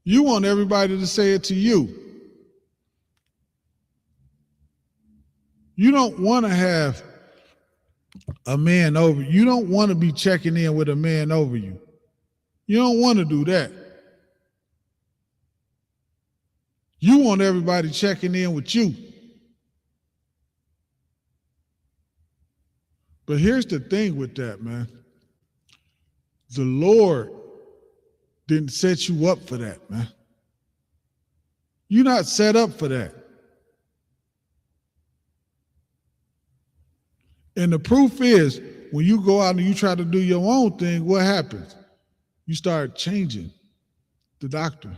You want everybody to say it to you. You don't want to have a man over you. You don't want to be checking in with a man over you. You don't want to do that. You want everybody checking in with you. But here's the thing with that, man. The Lord didn't set you up for that, man. You're not set up for that. And the proof is, when you go out and you try to do your own thing, what happens? You start changing the doctrine.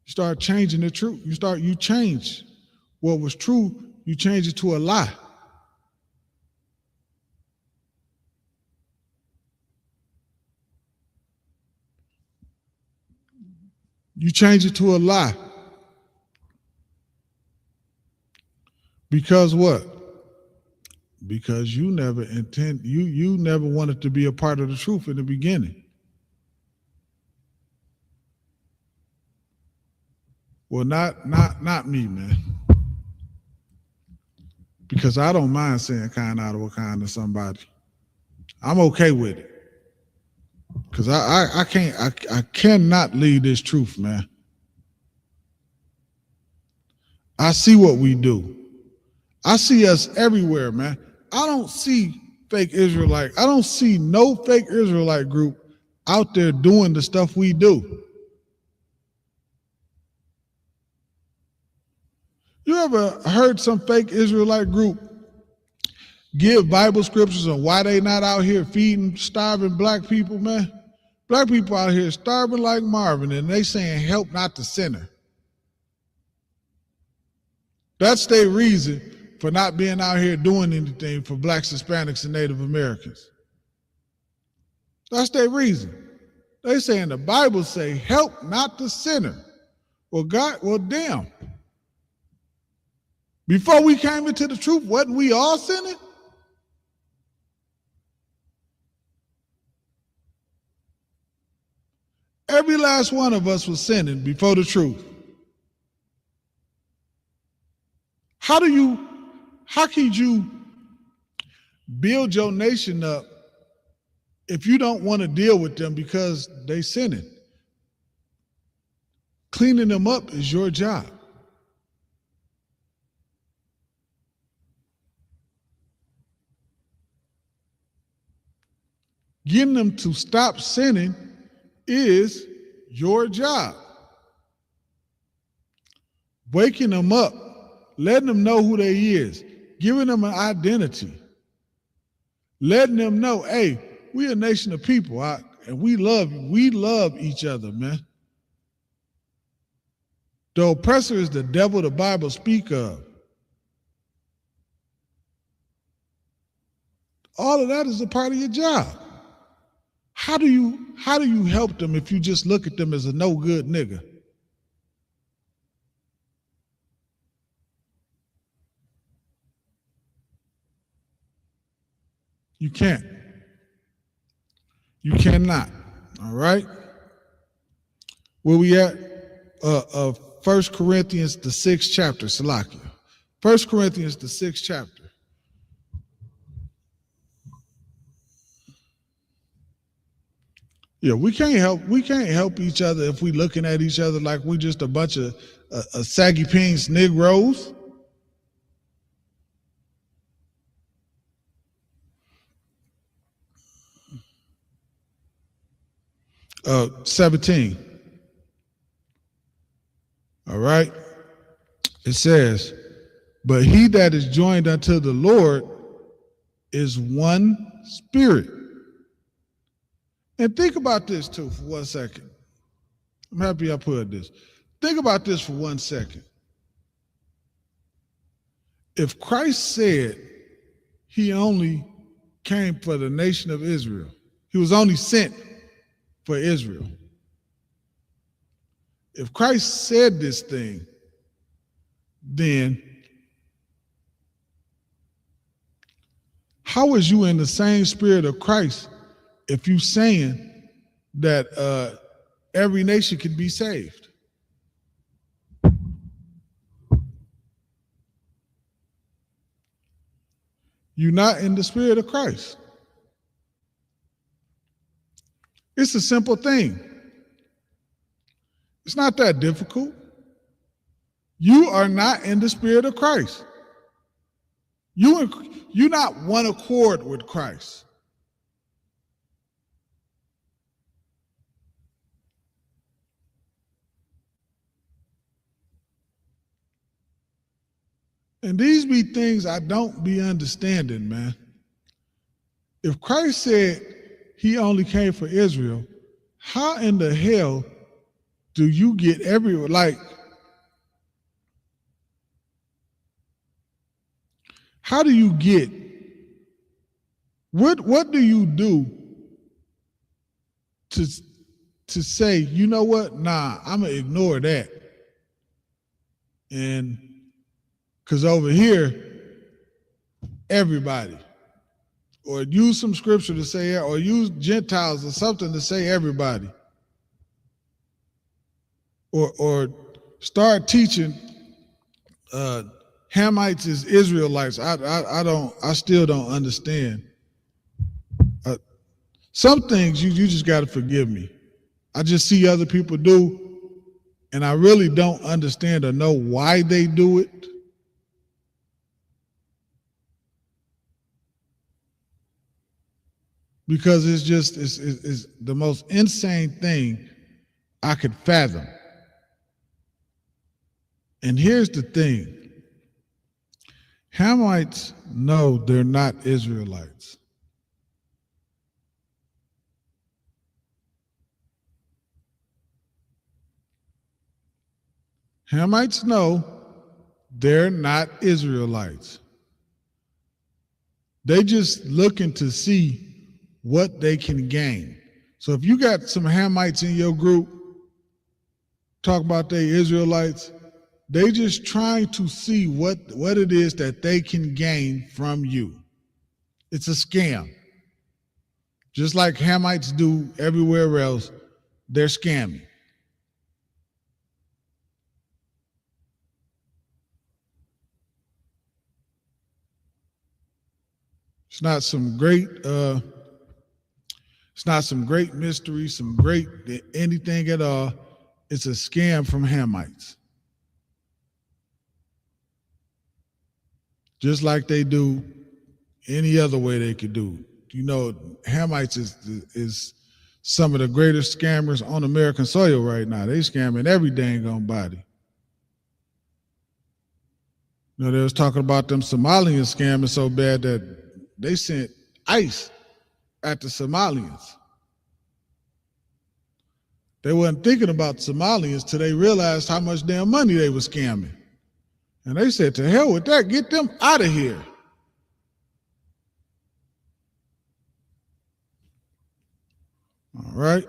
You start changing the truth. You change what was true, you change it to a lie. You change it to a lie. Because what? Because you never you never wanted to be a part of the truth in the beginning. Well, not me, man. Because I don't mind saying kind out of a kind to somebody. I'm okay with it. Because I cannot leave this truth, man. I see what we do. I see us everywhere, man. I don't see fake Israelite. I don't see no fake Israelite group out there doing the stuff we do. You ever heard some fake Israelite group give Bible scriptures on why they not out here feeding starving black people, man? Black people out here starving like Marvin, and they saying help not the sinner. That's their reason for not being out here doing anything for blacks, Hispanics, and Native Americans. That's their reason. They saying the Bible say help not the sinner. Well, damn. Before we came into the truth, wasn't we all sinning? Every last one of us was sinning before the truth. How could you build your nation up if you don't want to deal with them because they sinning? Cleaning them up is your job. Getting them to stop sinning is your job. Waking them up, letting them know who they is, giving them an identity, letting them know, hey, we a nation of people, and we love each other, man. The oppressor is the devil the Bible speak of. All of that is a part of your job. How do you help them if you just look at them as a no good nigga? You can't. You cannot. All right? Where we at? 1 Corinthians, the 6th chapter, Salakia. 1 Corinthians, the 6th chapter. Yeah, we can't help each other if we looking at each other like we just a bunch of saggy pants Negroes. Uh, 17. All right. It says, but he that is joined unto the Lord is one spirit. And think about this too for 1 second. I'm happy I put this. Think about this for 1 second. If Christ said he only came for the nation of Israel, he was only sent for Israel. If Christ said this thing, then how is you in the same spirit of Christ if you saying that every nation can be saved? You're not in the spirit of Christ. It's a simple thing. It's not that difficult. You are not in the spirit of Christ. You're not one accord with Christ. And these be things I don't be understanding, man. If Christ said he only came for Israel, how in the hell do you get everywhere? Like, how do you get, what do you do to say, you know what, nah, I'm gonna ignore that. And because over here, everybody, or use some scripture to say, or use Gentiles or something to say everybody, or start teaching Hamites is Israelites. I still don't understand. Some things you just got to forgive me. I just see other people do, and I really don't understand or know why they do it. Because it's the most insane thing I could fathom. And here's the thing. Hamites know they're not Israelites. Hamites know they're not Israelites. They just looking to see what they can gain. So if you got some Hamites in your group, talk about they Israelites, they just trying to see what it is that they can gain from you. It's a scam. Just like Hamites do everywhere else, they're scamming. It's not some great mystery, some great anything at all. It's a scam from Hamites. Just like they do any other way they could do. You know, Hamites is some of the greatest scammers on American soil right now. They scamming every dang on body. You know, they was talking about them Somalians scamming so bad that they sent ICE at the Somalians. They wasn't thinking about Somalians till they realized how much damn money they were scamming. And they said, to hell with that, get them out of here. All right.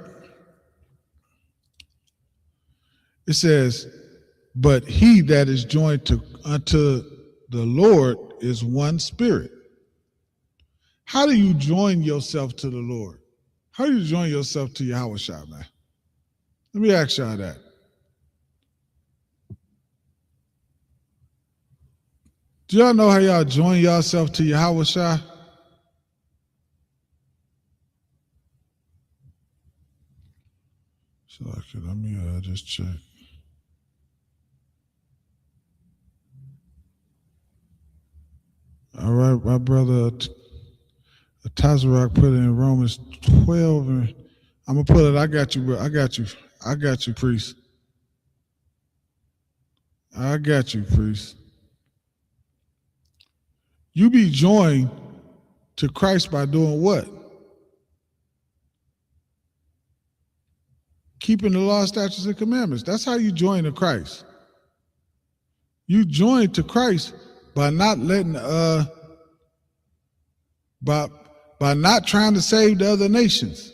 It says, but he that is joined unto the Lord is one spirit. How do you join yourself to the Lord? How do you join yourself to Yahweh Shah, man? Let me ask y'all that. Do y'all know how y'all join yourself to Yahweh Shah? So let me just check. All right, my brother Tazarok put it in Romans 12, and I'm gonna put it. I got you, bro. I got you, priest. I got you, priest. You be joined to Christ by doing what? Keeping the law, statutes, and commandments. That's how you join to Christ. You join to Christ by not letting by not trying to save the other nations.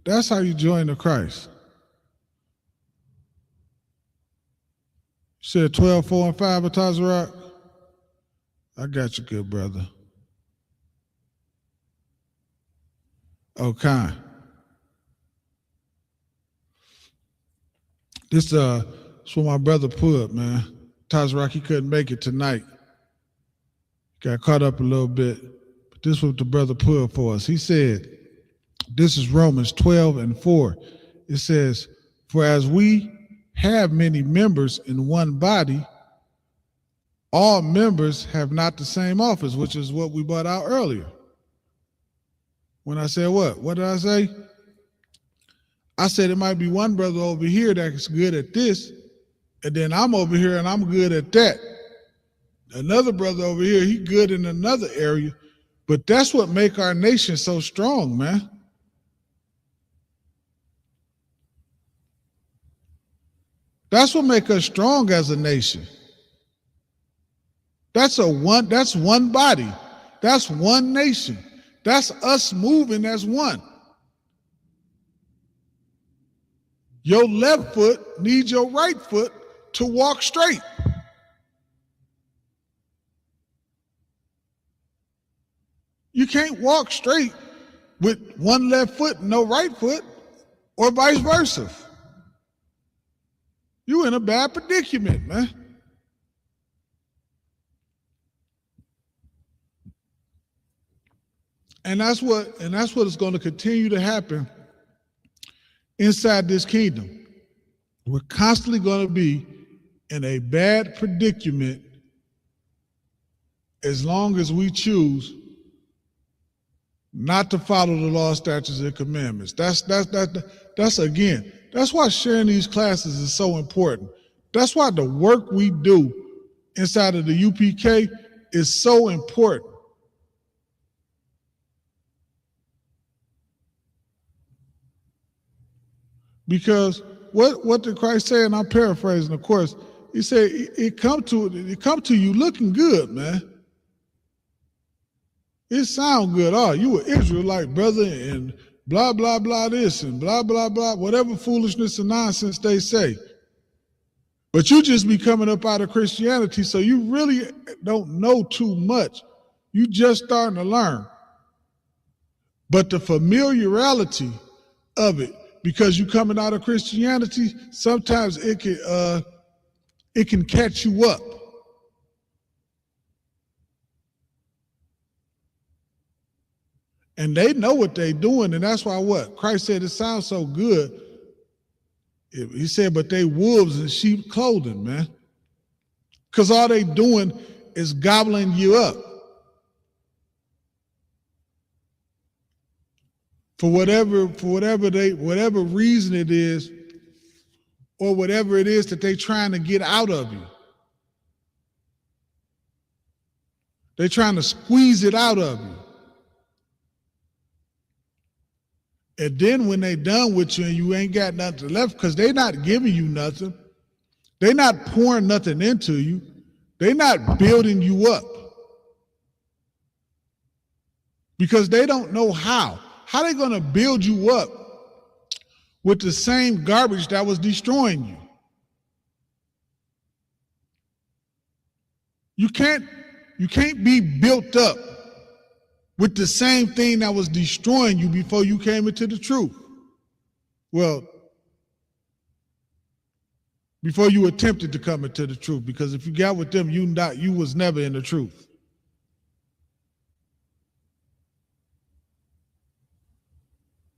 That's how you join to Christ. Said 12, 4, and 5 of Tazarak. I got you, good brother. Okay. This what my brother put, man. Tazarak, he couldn't make it tonight. Got caught up a little bit. But this is what the brother put for us. He said, this is Romans 12 and 4. It says, for as we have many members in one body, all members have not the same office, which is what we brought out earlier. When I said what? What did I say? I said it might be one brother over here that's good at this, and then I'm over here and I'm good at that. Another brother over here, he good in another area, but that's what make our nation so strong, man. That's what make us strong as a nation. That's one body. That's one nation. That's us moving as one. Your left foot needs your right foot to walk straight. You can't walk straight with one left foot and no right foot, or vice versa. You in a bad predicament, man. And that's what is going to continue to happen inside this kingdom. We're constantly going to be in a bad predicament as long as we choose not to follow the law, statutes, and commandments. That's again, that's why sharing these classes is so important. That's why the work we do inside of the UPK is so important. Because what did Christ say? And I'm paraphrasing, of course. He said, it come to you looking good, man. It sound good. Oh, you an Israelite, brother, and blah, blah, blah this, and blah, blah, blah, whatever foolishness and nonsense they say. But you just be coming up out of Christianity, so you really don't know too much. You just starting to learn. But the familiarity of it, because you coming out of Christianity, sometimes it can catch you up. And they know what they're doing, and that's why what? Christ said it sounds so good. He said, but they wolves in sheep clothing, man. Because all they doing is gobbling you up. For whatever reason it is, or whatever it is that they're trying to get out of you. They're trying to squeeze it out of you. And then when they done with you and you ain't got nothing left, because they're not giving you nothing, they're not pouring nothing into you, they're not building you up. Because they don't know how. How are they going to build you up with the same garbage that was destroying you? You can't be built up with the same thing that was destroying you before you came into the truth. Well, before you attempted to come into the truth, because if you got with them, you was never in the truth.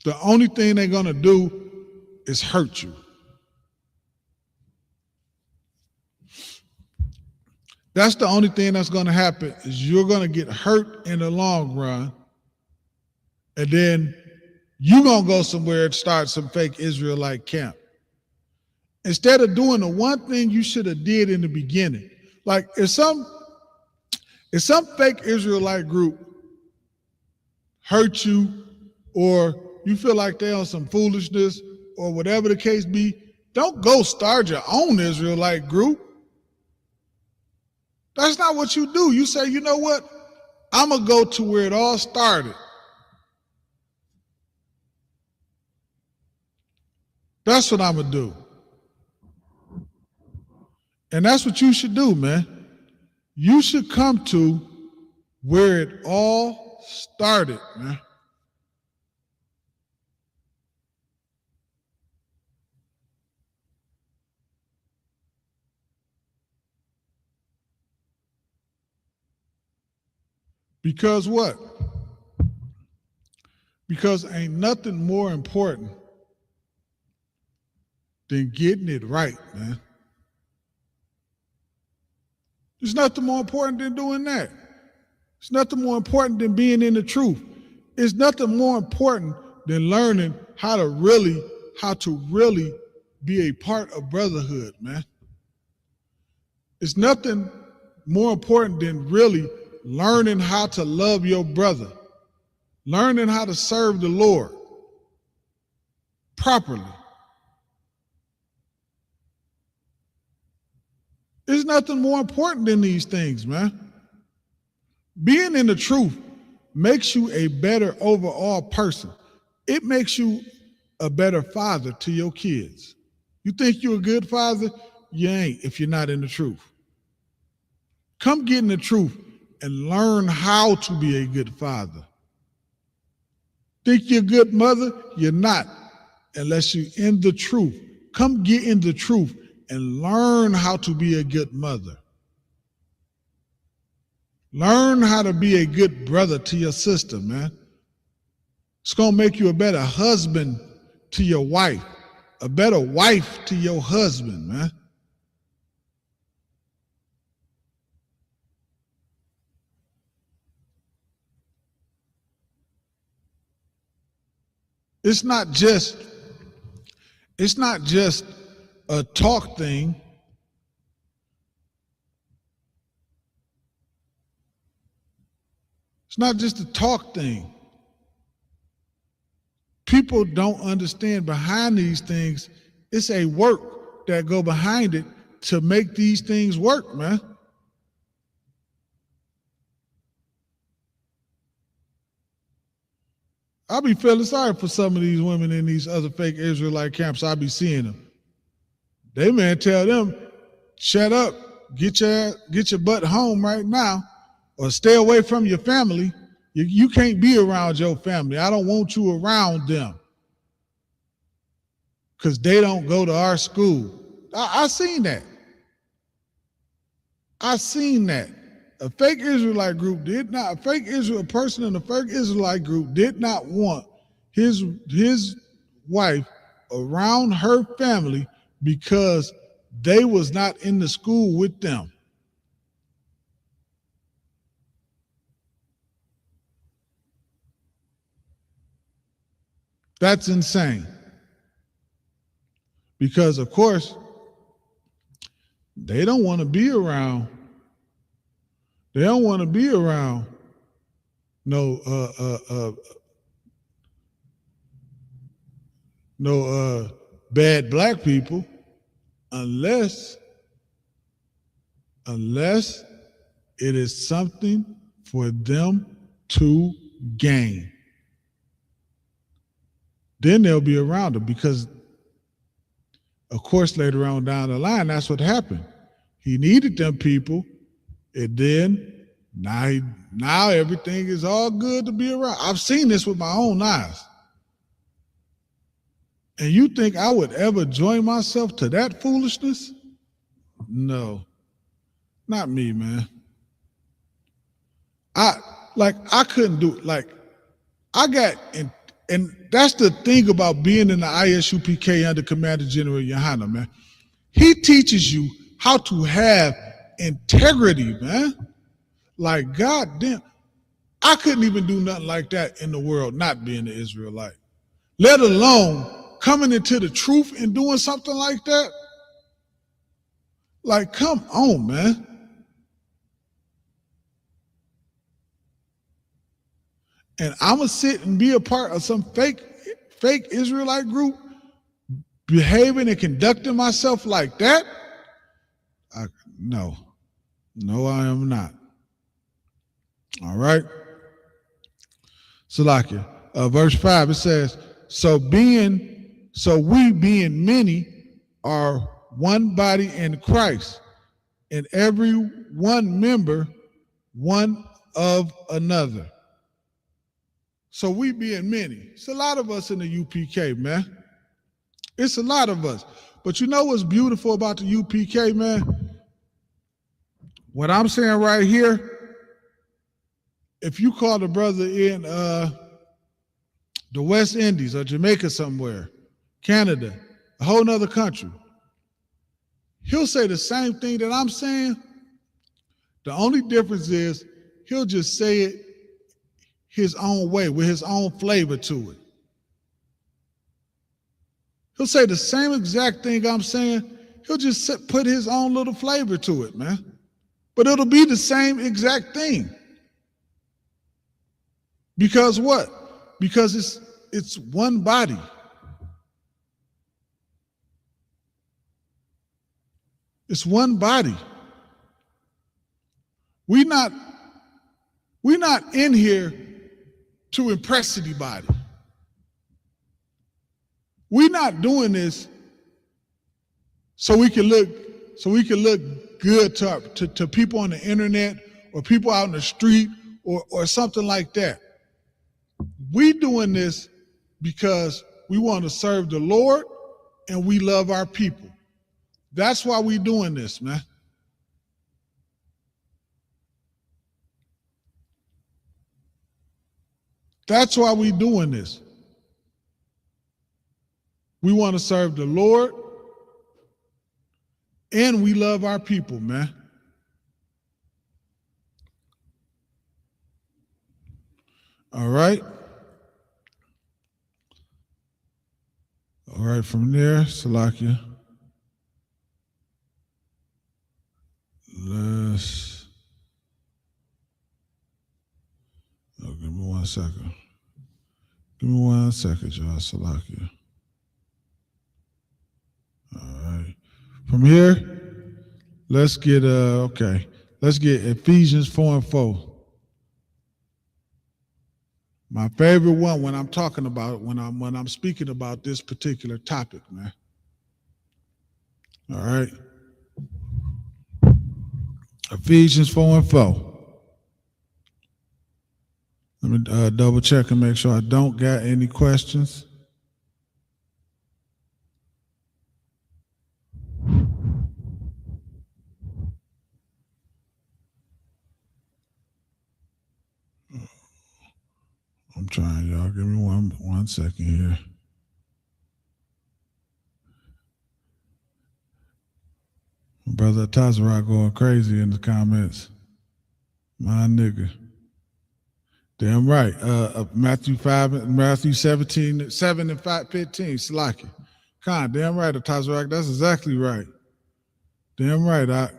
The only thing they're gonna do is hurt you. That's the only thing that's gonna happen, is you're gonna get hurt in the long run, and then you're gonna go somewhere and start some fake Israelite camp. Instead of doing the one thing you should have did in the beginning. Like if some fake Israelite group hurt you, or you feel like they're on some foolishness, or whatever the case be, don't go start your own Israelite group. That's not what you do. You say, you know what? I'm going to go to where it all started. That's what I'm going to do. And that's what you should do, man. You should come to where it all started, man. Because what? Because ain't nothing more important than getting it right, man. There's nothing more important than doing that. It's nothing more important than being in the truth. It's nothing more important than learning how to really be a part of brotherhood, man. It's nothing more important than really learning how to love your brother, learning how to serve the Lord properly. There's nothing more important than these things, man. Being in the truth makes you a better overall person. It makes you a better father to your kids. You think you're a good father? You ain't if you're not in the truth. Come get in the truth and learn how to be a good father. Think you're a good mother? You're not unless you're in the truth. Come get in the truth and learn how to be a good mother. Learn how to be a good brother to your sister, man. It's going to make you a better husband to your wife, a better wife to your husband, man. It's not just a talk thing. It's not just a talk thing. People don't understand behind these things, it's a work that go behind it to make these things work, man. I be feeling sorry for some of these women in these other fake Israelite camps. I be seeing them. They man tell them, shut up, get your butt home right now, or stay away from your family. You can't be around your family. I don't want you around them. Because they don't go to our school. I seen that. I seen that. A fake Israelite group did not, a person in a fake Israelite group did not want his wife around her family because they was not in the school with them. That's insane. Because of course, they don't want to be around. They don't want to be around no bad black people unless it is something for them to gain. Then they'll be around them because, of course, later on down the line, that's what happened. He needed them people, and then now everything is all good to be around. I've seen this with my own eyes. And you think I would ever join myself to that foolishness? No, not me, man. I couldn't do it. Like, I got in. And that's the thing about being in the ISUPK under Commander General Yohana, man. He teaches you how to have integrity, man. Like, goddamn, I couldn't even do nothing like that in the world, not being an Israelite. Let alone coming into the truth and doing something like that. Like, come on, man. And I'm going to sit and be a part of some fake Israelite group behaving and conducting myself like that? No, I am not. All right. Salakia, verse 5, it says, so we being many are one body in Christ and every one member one of another. So we being many. It's a lot of us in the UPK, man. It's a lot of us. But you know what's beautiful about the UPK, man? What I'm saying right here, if you call the brother in the West Indies or Jamaica somewhere, Canada, a whole nother country, he'll say the same thing that I'm saying. The only difference is he'll just say it his own way, with his own flavor to it. He'll say the same exact thing I'm saying. He'll just put his own little flavor to it, man. But it'll be the same exact thing. Because what? Because it's one body. It's one body. We're not in here to impress anybody. We're not doing this so we can look good to people on the internet or people out in the street or something like that. We doing this because we want to serve the Lord and we love our people. That's why we doing this, man. That's why we doing this. We want to serve the Lord and we love our people, man. All right. All right, from there, Salakia. Give me 1 second. Give me 1 second, y'all, Salakia. All right. From here, let's get let's get Ephesians 4:4. My favorite one when I'm talking about when I'm speaking about this particular topic, man. All right. Ephesians 4:4. Let me double check and make sure I don't got any questions. I'm trying, y'all. Give me one second here. Brother Tazara going crazy in the comments. My nigga. Damn right. Matthew 17, 7 and 15. Slaki. Khan, damn right, Tazara. That's exactly right. Damn right,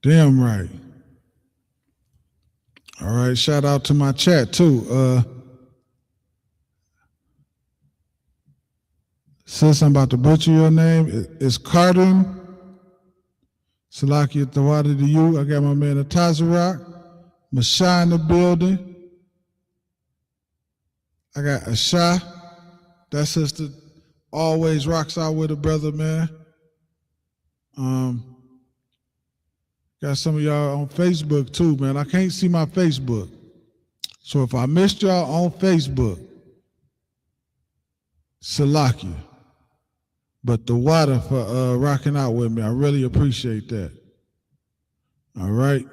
Damn right. All right, shout out to my chat too. Since I'm about to butcher your name, it's Carden. Salaki Tawada to you. I got my man Atazarak. Masha in the building. I got Asha. That sister always rocks out with a brother, man. Got some of y'all on Facebook too, man. I can't see my Facebook. So if I missed y'all on Facebook, Salakia. But the water for rocking out with me, I really appreciate that. All right.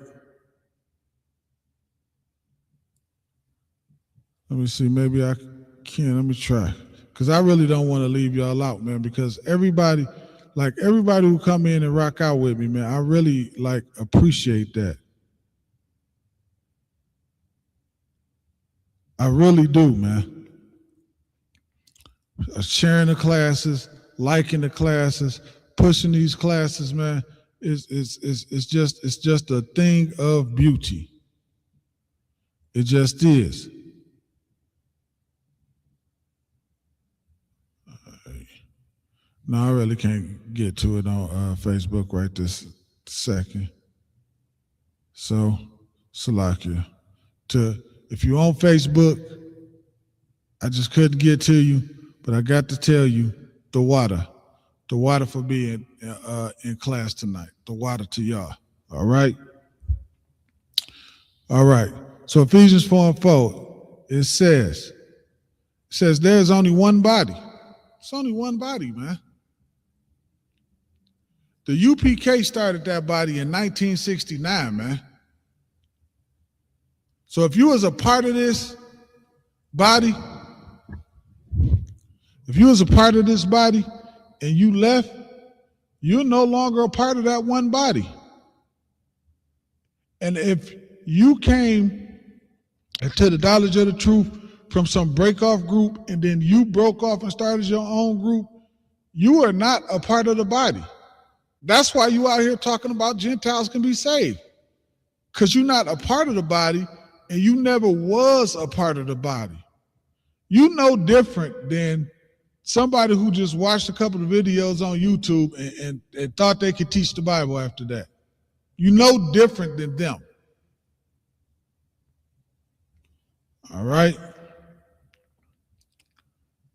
Let me see, maybe I can. Let me try. Because I really don't want to leave y'all out, man, because everybody who come in and rock out with me, man, I really appreciate that. I really do, man. Sharing the classes, liking the classes, pushing these classes, man, it's just a thing of beauty. It just is. No, I really can't get to it on Facebook right this second. So, Salakia. If you're on Facebook, I just couldn't get to you, but I got to tell you, the water. The water for being in class tonight. The water to y'all. All right? All right. So Ephesians 4:4, it says there's only one body. It's only one body, man. The UPK started that body in 1969, man. So if you was a part of this body, and you left, you're no longer a part of that one body. And if you came to the knowledge of the truth from some break-off group and then you broke off and started your own group, you are not a part of the body. That's why you out here talking about Gentiles can be saved, because you're not a part of the body and you never was a part of the body. You know different than somebody who just watched a couple of videos on YouTube and thought they could teach the Bible after that. You know different than them. All right?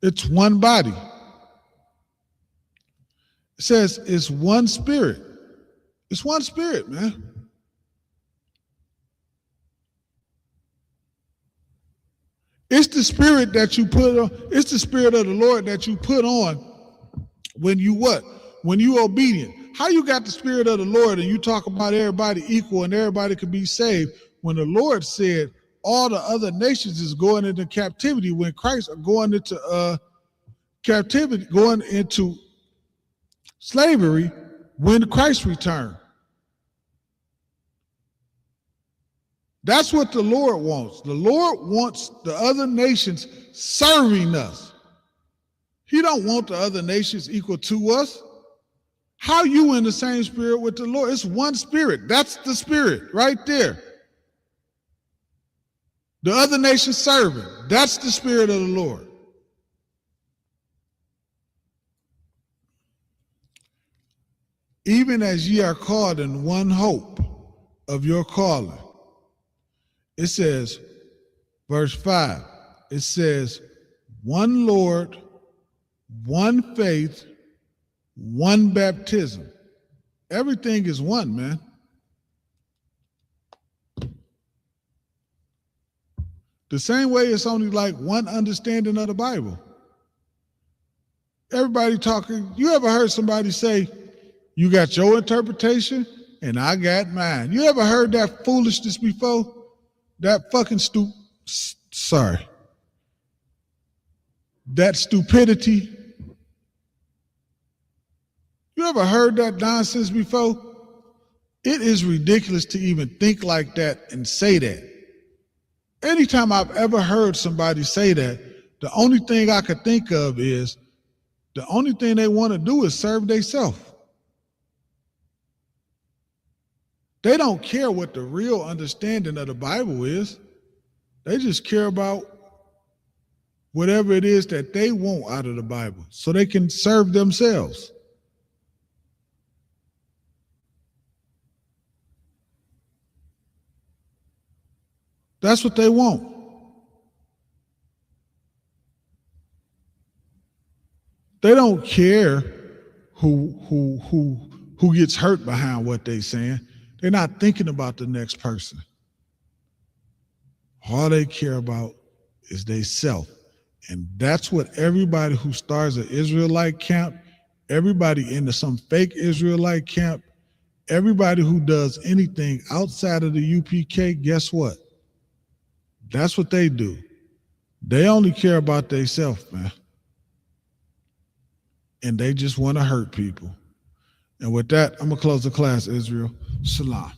It's one body. It says it's one spirit. It's one spirit, man. It's the spirit that you put on, it's the spirit of the Lord that you put on when you what? When you obedient. How you got the spirit of the Lord and you talk about everybody equal and everybody can be saved when the Lord said all the other nations is going into captivity when Christ are going into captivity, going into slavery when Christ returned. That's what the Lord wants. The Lord wants the other nations serving us. He don't want the other nations equal to us. How you in the same spirit with the Lord? It's one spirit. That's the spirit right there. The other nations serving. That's the spirit of the Lord. Even as ye are called in one hope of your calling. It says, verse 5, it says, one Lord, one faith, one baptism. Everything is one, man. The same way it's only like one understanding of the Bible. Everybody talking, you ever heard somebody say, you got your interpretation and I got mine? You ever heard that foolishness before? That fucking that stupidity. You ever heard that nonsense before? It is ridiculous to even think like that and say that. Anytime I've ever heard somebody say that, the only thing I could think of is the only thing they want to do is serve themselves. They don't care what the real understanding of the Bible is. They just care about whatever it is that they want out of the Bible so they can serve themselves. That's what they want. They don't care who gets hurt behind what they're saying. They're not thinking about the next person. All they care about is they self. And that's what everybody who starts an Israelite camp, everybody into some fake Israelite camp, everybody who does anything outside of the UPK, guess what? That's what they do. They only care about themselves, man. And they just want to hurt people. And with that, I'm going to close the class, Israel. Shalom.